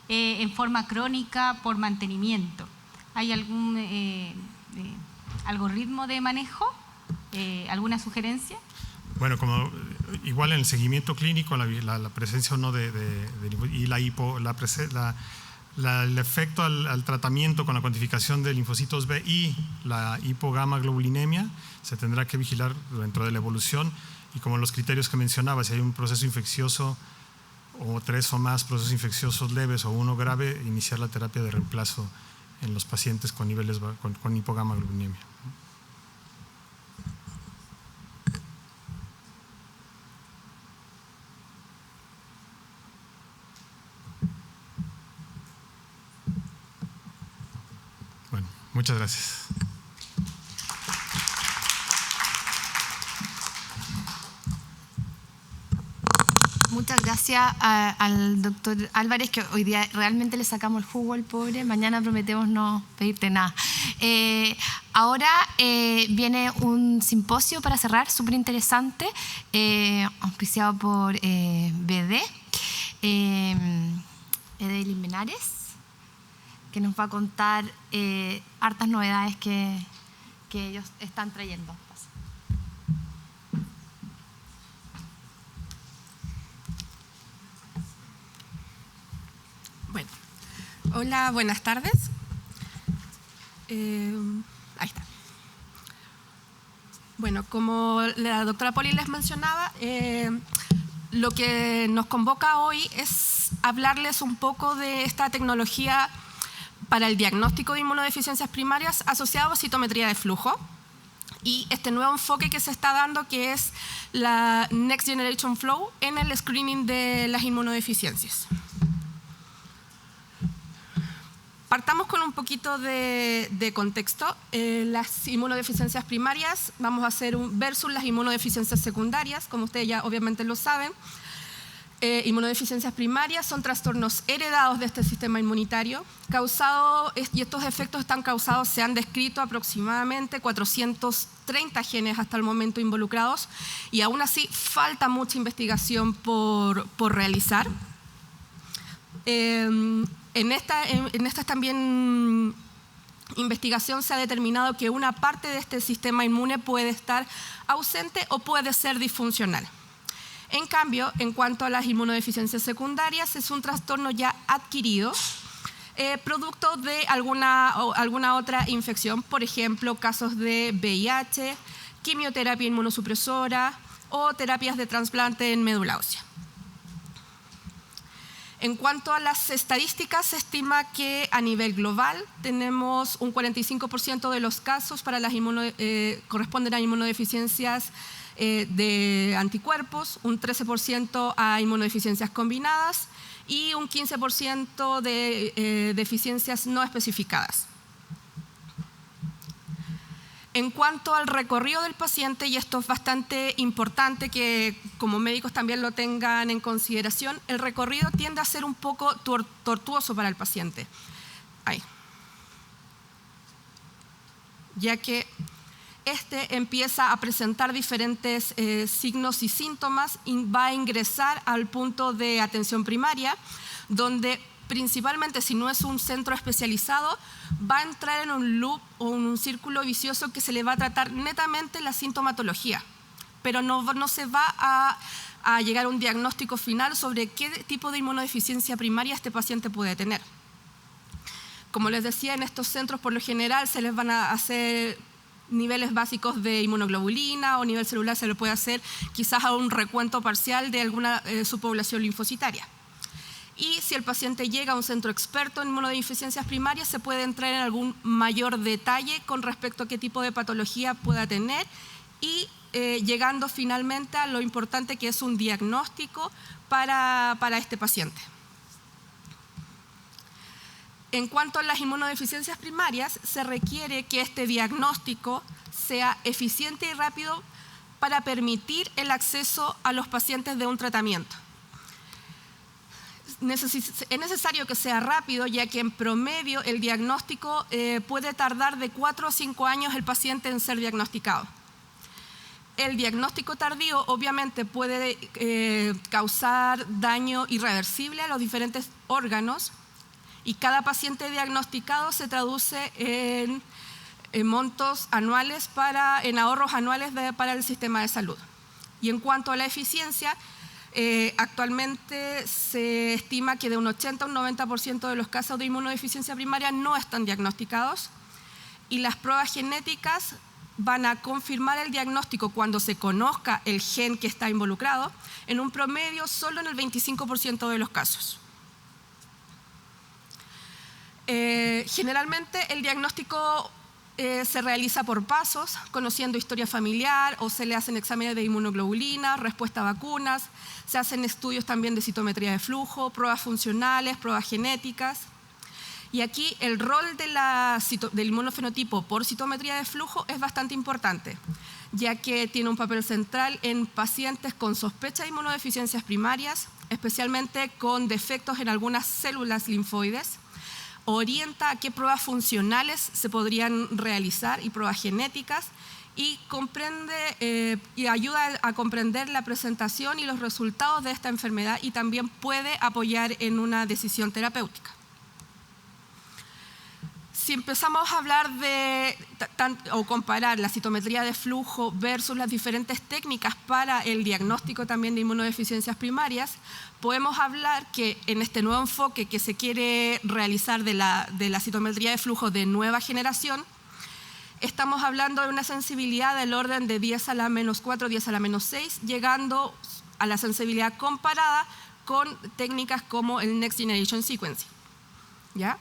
En forma crónica por mantenimiento? ¿Hay algún algoritmo de manejo? ¿Alguna sugerencia? Bueno, como igual en el seguimiento clínico, la presencia o no y el efecto al tratamiento con la cuantificación de linfocitos B y la hipogama globulinemia se tendrá que vigilar dentro de la evolución, y como los criterios que mencionaba, si hay un proceso infeccioso o 3 o más procesos infecciosos leves o 1 grave, iniciar la terapia de reemplazo en los pacientes con niveles con hipogama globulinemia. Muchas gracias. Muchas gracias al doctor Álvarez, que hoy día realmente le sacamos el jugo al pobre. Mañana prometemos no pedirte nada. Ahora viene un simposio para cerrar, súper interesante, auspiciado por BD, Edelin Menares, que nos va a contar hartas novedades que ellos están trayendo. Bueno, hola, buenas tardes. Ahí está. Bueno, como la doctora Poli les mencionaba, lo que nos convoca hoy es hablarles un poco de esta tecnología para el diagnóstico de inmunodeficiencias primarias asociado a citometría de flujo y este nuevo enfoque que se está dando, que es la Next Generation Flow en el screening de las inmunodeficiencias. Partamos con un poquito de contexto. Las inmunodeficiencias primarias, vamos a hacer versus las inmunodeficiencias secundarias, como ustedes ya obviamente lo saben. Inmunodeficiencias primarias son trastornos heredados de este sistema inmunitario, y estos efectos están causados, se han descrito aproximadamente 430 genes hasta el momento involucrados, y aún así falta mucha investigación por realizar. En esta también investigación se ha determinado que una parte de este sistema inmune puede estar ausente o puede ser disfuncional. En cambio, en cuanto a las inmunodeficiencias secundarias, es un trastorno ya adquirido, producto de alguna otra infección, por ejemplo, casos de VIH, quimioterapia inmunosupresora o terapias de trasplante en médula ósea. En cuanto a las estadísticas, se estima que a nivel global tenemos un 45% de los casos para las corresponden a inmunodeficiencias de anticuerpos, un 13% a inmunodeficiencias combinadas y un 15% de deficiencias no especificadas. En cuanto al recorrido del paciente, y esto es bastante importante que como médicos también lo tengan en consideración, el recorrido tiende a ser un poco tortuoso para el paciente. Ya que este empieza a presentar diferentes signos y síntomas y va a ingresar al punto de atención primaria, donde principalmente si no es un centro especializado, va a entrar en un loop o en un círculo vicioso que se le va a tratar netamente la sintomatología, pero no se va a llegar a un diagnóstico final sobre qué tipo de inmunodeficiencia primaria este paciente puede tener. Como les decía, en estos centros por lo general se les van a hacer niveles básicos de inmunoglobulina o nivel celular, se le puede hacer quizás a un recuento parcial de alguna subpoblación linfocitaria. Y si el paciente llega a un centro experto en inmunodeficiencias primarias, se puede entrar en algún mayor detalle con respecto a qué tipo de patología pueda tener y llegando finalmente a lo importante que es un diagnóstico para este paciente. En cuanto a las inmunodeficiencias primarias, se requiere que este diagnóstico sea eficiente y rápido para permitir el acceso a los pacientes de un tratamiento. Es necesario que sea rápido, ya que en promedio el diagnóstico puede tardar de 4 a 5 años el paciente en ser diagnosticado. El diagnóstico tardío obviamente puede causar daño irreversible a los diferentes órganos y cada paciente diagnosticado se traduce en montos anuales en ahorros anuales para el sistema de salud. Y en cuanto a la eficiencia, actualmente se estima que de un 80 a un 90% de los casos de inmunodeficiencia primaria no están diagnosticados y las pruebas genéticas van a confirmar el diagnóstico cuando se conozca el gen que está involucrado, en un promedio solo en el 25% de los casos. Generalmente el diagnóstico se realiza por pasos, conociendo historia familiar o se le hacen exámenes de inmunoglobulina, respuesta a vacunas, se hacen estudios también de citometría de flujo, pruebas funcionales, pruebas genéticas Y aquí el rol del inmunofenotipo por citometría de flujo es bastante importante, ya que tiene un papel central en pacientes con sospecha de inmunodeficiencias primarias, especialmente con defectos en algunas células linfoides. Orienta a qué pruebas funcionales se podrían realizar y pruebas genéticas, y ayuda a comprender la presentación y los resultados de esta enfermedad, y también puede apoyar en una decisión terapéutica. Si empezamos a hablar o comparar la citometría de flujo versus las diferentes técnicas para el diagnóstico también de inmunodeficiencias primarias, podemos hablar que en este nuevo enfoque que se quiere realizar de la citometría de flujo de nueva generación, estamos hablando de una sensibilidad del orden de 10 a la menos 4, 10 a la menos 6, llegando a la sensibilidad comparada con técnicas como el Next Generation Sequencing. ¿Ya?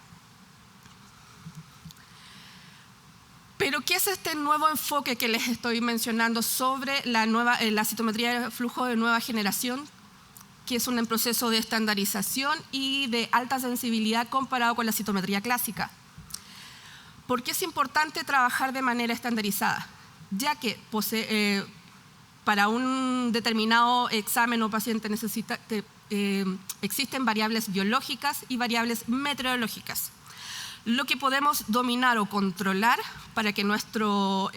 Pero, ¿qué es este nuevo enfoque que les estoy mencionando sobre la citometría de flujo de nueva generación, que es un proceso de estandarización y de alta sensibilidad comparado con la citometría clásica? ¿Por qué es importante trabajar de manera estandarizada? Ya que para un determinado examen o paciente existen variables biológicas y variables meteorológicas. Lo que podemos dominar o controlar para que nuestro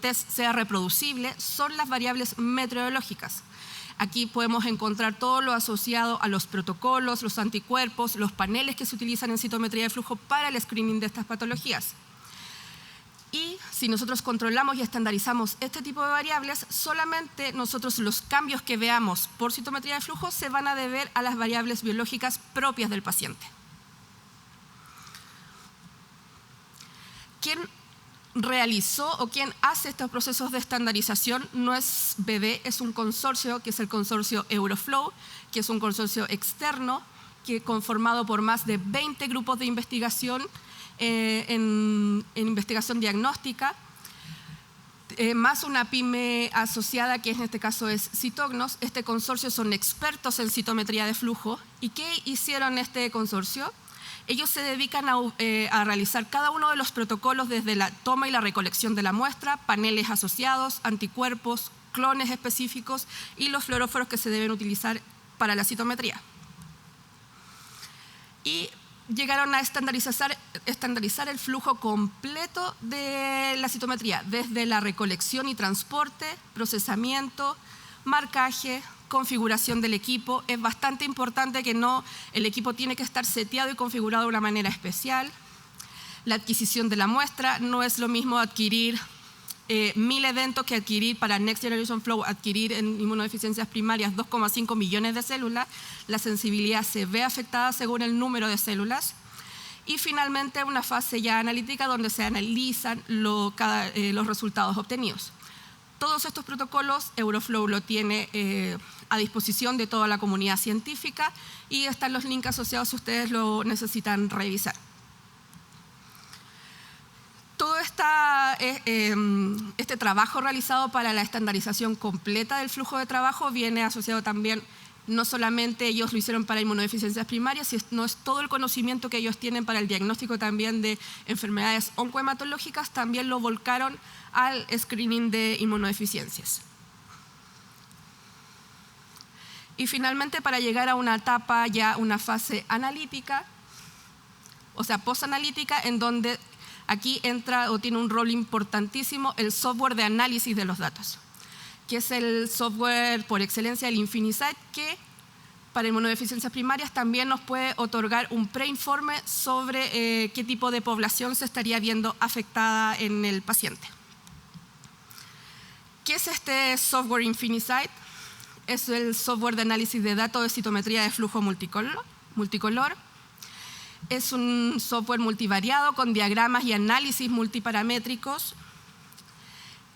test sea reproducible son las variables meteorológicas. Aquí podemos encontrar todo lo asociado a los protocolos, los anticuerpos, los paneles que se utilizan en citometría de flujo para el screening de estas patologías. Y si nosotros controlamos y estandarizamos este tipo de variables, solamente nosotros los cambios que veamos por citometría de flujo se van a deber a las variables biológicas propias del paciente. ¿Quién realizó o quién hace estos procesos de estandarización? No es BD, es un consorcio que es el consorcio Euroflow, que es un consorcio externo conformado por más de 20 grupos de investigación en investigación diagnóstica, más una pyme asociada que en este caso es Citognos. Este consorcio son expertos en citometría de flujo. ¿Y qué hicieron este consorcio? Ellos se dedican a realizar cada uno de los protocolos desde la toma y la recolección de la muestra, paneles asociados, anticuerpos, clones específicos y los fluoróforos que se deben utilizar para la citometría. Y llegaron a estandarizar el flujo completo de la citometría, desde la recolección y transporte, procesamiento, marcaje, configuración del equipo. Es bastante importante que el equipo tiene que estar seteado y configurado de una manera especial. La adquisición de la muestra, no es lo mismo adquirir 1000 eventos que adquirir para Next Generation Flow, adquirir en inmunodeficiencias primarias 2,5 millones de células. La sensibilidad se ve afectada según el número de células. Y finalmente una fase ya analítica donde se analizan los resultados obtenidos. Todos estos protocolos Euroflow lo tiene a disposición de toda la comunidad científica, y están los links asociados si ustedes lo necesitan revisar. Todo este trabajo realizado para la estandarización completa del flujo de trabajo viene asociado también, no solamente ellos lo hicieron para inmunodeficiencias primarias, sino es todo el conocimiento que ellos tienen para el diagnóstico también de enfermedades oncohematológicas, también lo volcaron al screening de inmunodeficiencias. Y finalmente, para llegar a una etapa, ya una fase analítica, o sea, postanalítica, en donde aquí entra o tiene un rol importantísimo el software de análisis de los datos, que es el software por excelencia, el InfiniSight, que para inmunodeficiencias primarias también nos puede otorgar un preinforme sobre qué tipo de población se estaría viendo afectada en el paciente. ¿Qué es este software InfiniSight? Es el software de análisis de datos de citometría de flujo multicolor. Es un software multivariado con diagramas y análisis multiparamétricos.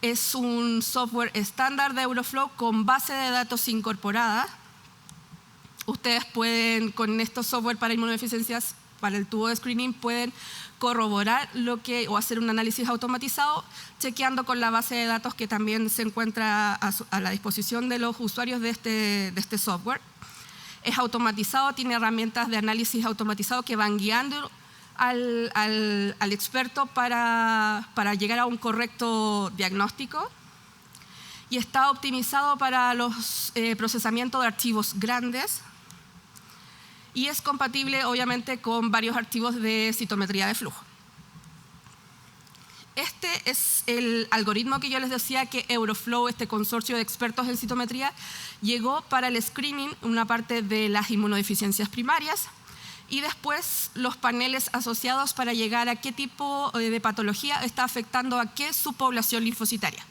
Es un software estándar de Euroflow con base de datos incorporada. Ustedes pueden, con estos software para inmunodeficiencias, para el tubo de screening, pueden corroborar o hacer un análisis automatizado, chequeando con la base de datos que también se encuentra a la disposición de los usuarios de este software. Es automatizado, tiene herramientas de análisis automatizado que van guiando al experto para llegar a un correcto diagnóstico y está optimizado para los procesamientos de archivos grandes y es compatible obviamente con varios archivos de citometría de flujo. Este es el algoritmo que yo les decía que Euroflow, este consorcio de expertos en citometría, llegó para el screening, una parte de las inmunodeficiencias primarias, y después los paneles asociados para llegar a qué tipo de patología está afectando a qué subpoblación linfocitaria.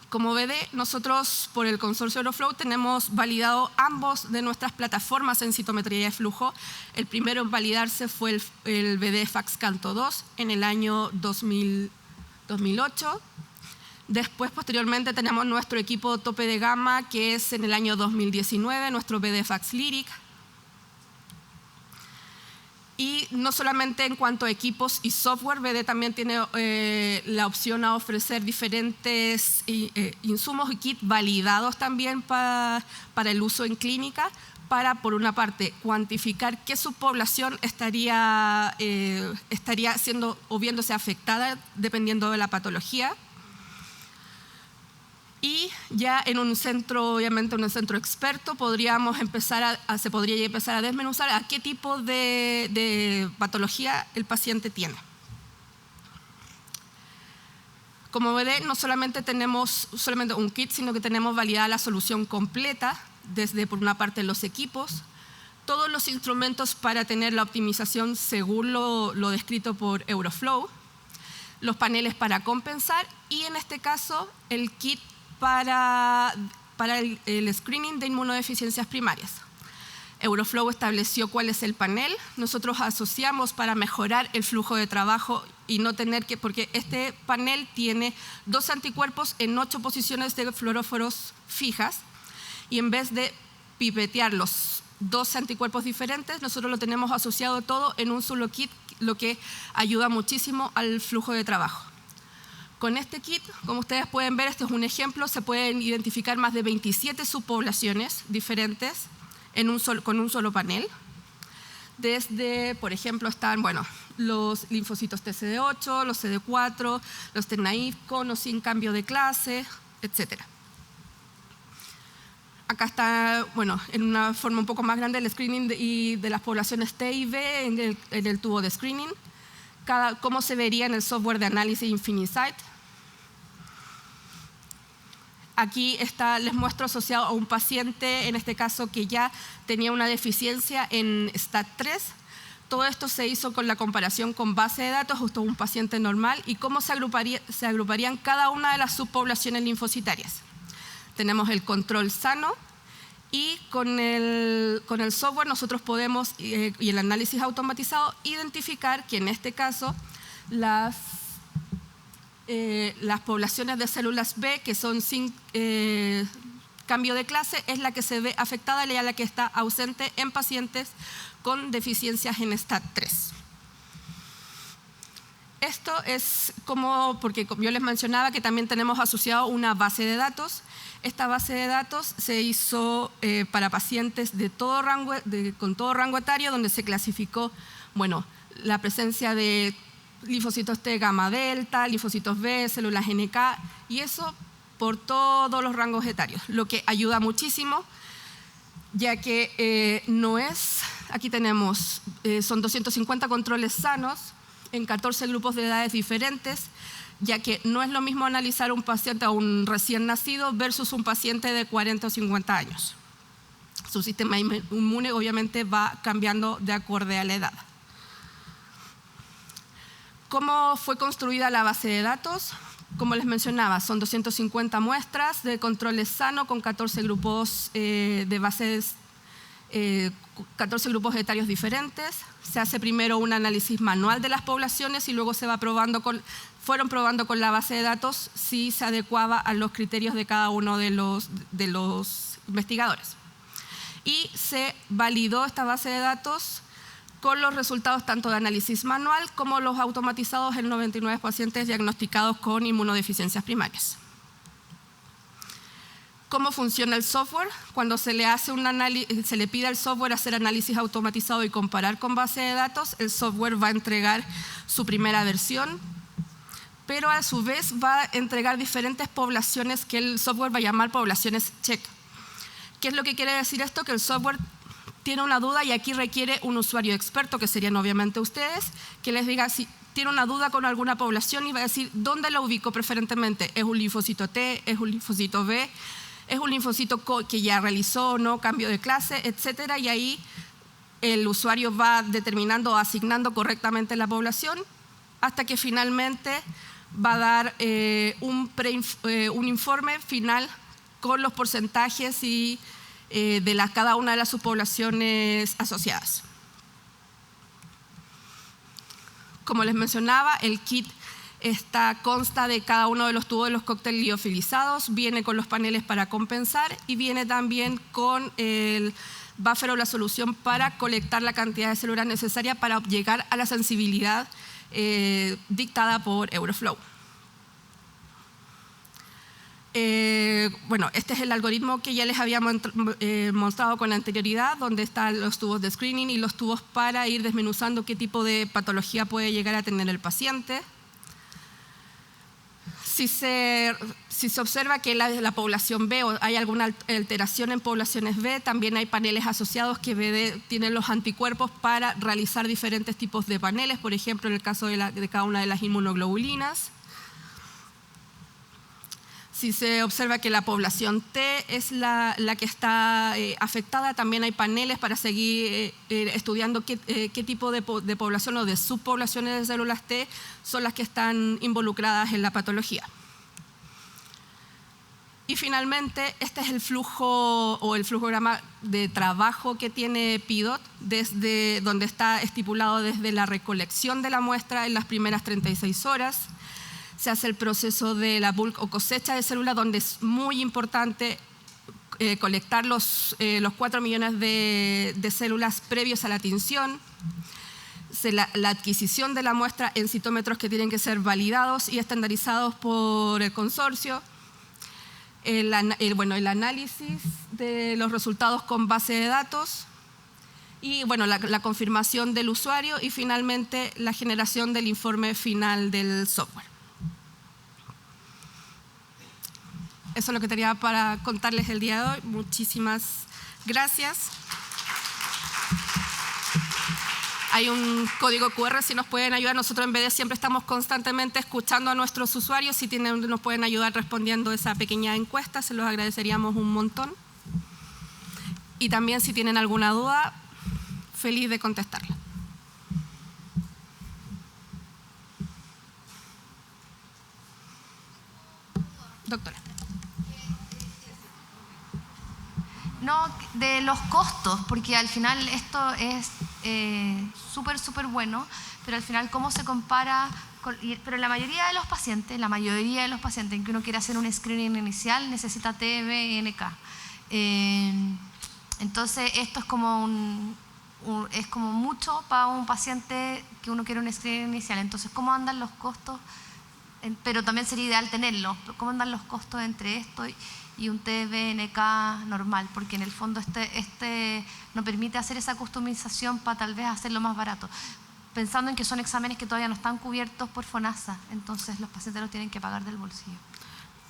Como BD, nosotros por el consorcio Euroflow tenemos validado ambos de nuestras plataformas en citometría de flujo. El primero en validarse fue el BD FACSCanto 2 en el año 2008. Después, posteriormente, tenemos nuestro equipo tope de gama, que es en el año 2019, nuestro BD FACSLyric. Y no solamente en cuanto a equipos y software, BD también tiene la opción a ofrecer diferentes insumos y kits validados también para el uso en clínica, para, por una parte, cuantificar qué subpoblación estaría siendo o viéndose afectada dependiendo de la patología. Y ya en un centro, obviamente en un centro experto, se podría empezar a desmenuzar a qué tipo de patología el paciente tiene. Como BD, no solamente tenemos un kit, sino que tenemos validada la solución completa, desde por una parte los equipos, todos los instrumentos para tener la optimización según lo descrito por Euroflow, los paneles para compensar y en este caso el kit para el screening de inmunodeficiencias primarias. Euroflow estableció cuál es el panel. Nosotros asociamos para mejorar el flujo de trabajo y no tener que, porque este panel tiene 2 anticuerpos en 8 posiciones de fluoróforos fijas y en vez de pipetear los 2 anticuerpos diferentes, nosotros lo tenemos asociado todo en un solo kit, lo que ayuda muchísimo al flujo de trabajo. Con este kit, como ustedes pueden ver, este es un ejemplo, se pueden identificar más de 27 subpoblaciones diferentes con un solo panel. Desde, por ejemplo, están los linfocitos TCD8, los CD4, los T-naive con o sin cambio de clase, etc. Acá está, en una forma un poco más grande, el screening de las poblaciones T y B en el tubo de screening. Cómo se vería en el software de análisis Infinisight. Aquí les muestro asociado a un paciente, en este caso que ya tenía una deficiencia en STAT3. Todo esto se hizo con la comparación con base de datos, justo un paciente normal, y cómo se agruparían cada una de las subpoblaciones linfocitarias. Tenemos el control sano y con el software nosotros podemos, y el análisis automatizado, identificar que en este caso las poblaciones de células B que son sin cambio de clase es la que se ve afectada y la que está ausente en pacientes con deficiencias en STAT3. Esto es porque como yo les mencionaba que también tenemos asociado una base de datos. Esta base de datos se hizo para pacientes con todo rango etario, donde se clasificó la presencia de linfocitos T gamma delta, linfocitos B, células NK, y eso por todos los rangos etarios, lo que ayuda muchísimo, ya que aquí tenemos, son 250 controles sanos en 14 grupos de edades diferentes, ya que no es lo mismo analizar un paciente a un recién nacido versus un paciente de 40 o 50 años. Su sistema inmune obviamente va cambiando de acuerdo a la edad. ¿Cómo fue construida la base de datos? Como les mencionaba, son 250 muestras de controles sano con 14 grupos 14 grupos etarios diferentes. Se hace primero un análisis manual de las poblaciones y luego fueron probando con la base de datos si se adecuaba a los criterios de cada uno de los investigadores. Y se validó esta base de datos con los resultados tanto de análisis manual como los automatizados en 99 pacientes diagnosticados con inmunodeficiencias primarias. ¿Cómo funciona el software? Cuando se le pide al software hacer análisis automatizado y comparar con base de datos, el software va a entregar su primera versión, pero a su vez va a entregar diferentes poblaciones que el software va a llamar poblaciones check. ¿Qué es lo que quiere decir esto? Que el software tiene una duda y aquí requiere un usuario experto, que serían obviamente ustedes, que les diga si tiene una duda con alguna población y va a decir ¿dónde la ubico preferentemente? ¿Es un linfocito T? ¿Es un linfocito B? ¿Es un linfocito que ya realizó o no cambio de clase? Etcétera. Y ahí el usuario va determinando o asignando correctamente la población hasta que finalmente va a dar un informe final con los porcentajes y de cada una de las subpoblaciones asociadas. Como les mencionaba, el kit consta de cada uno de los tubos de los cócteles liofilizados, viene con los paneles para compensar y viene también con el buffer o la solución para colectar la cantidad de células necesaria para llegar a la sensibilidad dictada por Euroflow. Bueno, este es el algoritmo que ya les había mostrado con anterioridad, donde están los tubos de screening y los tubos para ir desmenuzando qué tipo de patología puede llegar a tener el paciente. Si se observa que la población B o hay alguna alteración en poblaciones B, también hay paneles asociados que tienen los anticuerpos para realizar diferentes tipos de paneles, por ejemplo, en el caso de cada una de las inmunoglobulinas. Si se observa que la población T es la que está afectada, también hay paneles para seguir estudiando qué tipo de población o de subpoblaciones de células T son las que están involucradas en la patología. Y finalmente, este es el flujo o el flujograma de trabajo que tiene PIDOT, desde donde está estipulado desde la recolección de la muestra en las primeras 36 horas. Se hace el proceso de la bulk o cosecha de células, donde es muy importante colectar los 4 millones de células previos a la tinción. La adquisición de la muestra en citómetros que tienen que ser validados y estandarizados por el consorcio. El análisis de los resultados con base de datos. Y bueno, la confirmación del usuario y finalmente la generación del informe final del software. Eso es lo que tenía para contarles el día de hoy. Muchísimas gracias. Hay un código QR, si nos pueden ayudar. Nosotros en BD siempre estamos constantemente escuchando a nuestros usuarios. Si nos pueden ayudar respondiendo esa pequeña encuesta, se los agradeceríamos un montón. Y también si tienen alguna duda, feliz de contestarla. Doctora. No, de los costos, porque al final esto es súper bueno, pero al final cómo se compara, pero la mayoría de los pacientes en que uno quiere hacer un screening inicial necesita TBNK. Entonces esto es como es como mucho para un paciente que uno quiere un screening inicial. Entonces, ¿cómo andan los costos? Pero también sería ideal tenerlos. ¿Cómo andan los costos entre esto y un TBNK normal? Porque en el fondo este nos permite hacer esa customización para tal vez hacerlo más barato. Pensando en que son exámenes que todavía no están cubiertos por FONASA, entonces los pacientes los tienen que pagar del bolsillo.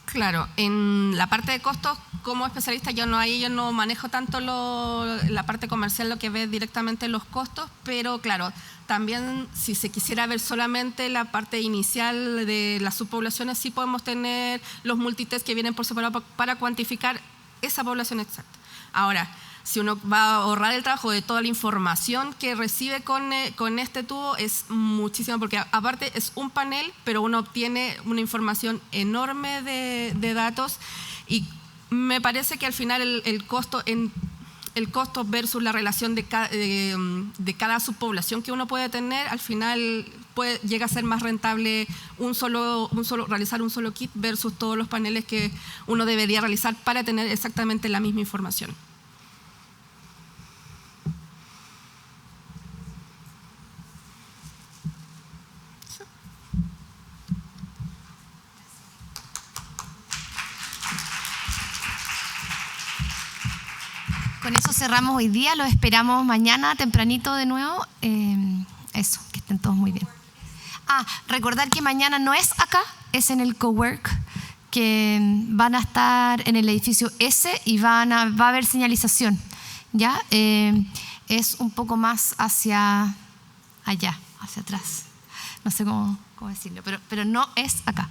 Claro, en la parte de costos, como especialista yo no manejo tanto la parte comercial, lo que ve directamente los costos, pero claro, también si se quisiera ver solamente la parte inicial de las subpoblaciones, sí podemos tener los multitest que vienen por separado para cuantificar esa población exacta. Ahora, si uno va a ahorrar el trabajo de toda la información que recibe con este tubo, es muchísimo, porque aparte es un panel, pero uno obtiene una información enorme de datos y me parece que al final el costo versus la relación de cada subpoblación que uno puede tener, al final llega a ser más rentable realizar un solo kit versus todos los paneles que uno debería realizar para tener exactamente la misma información. Con eso cerramos hoy día, los esperamos mañana tempranito de nuevo. Eso, que estén todos muy bien. Recordar que mañana no es acá, es en el Cowork, que van a estar en el edificio S y va a haber señalización, ¿ya? Es un poco más hacia allá, hacia atrás. No sé cómo decirlo, pero no es acá.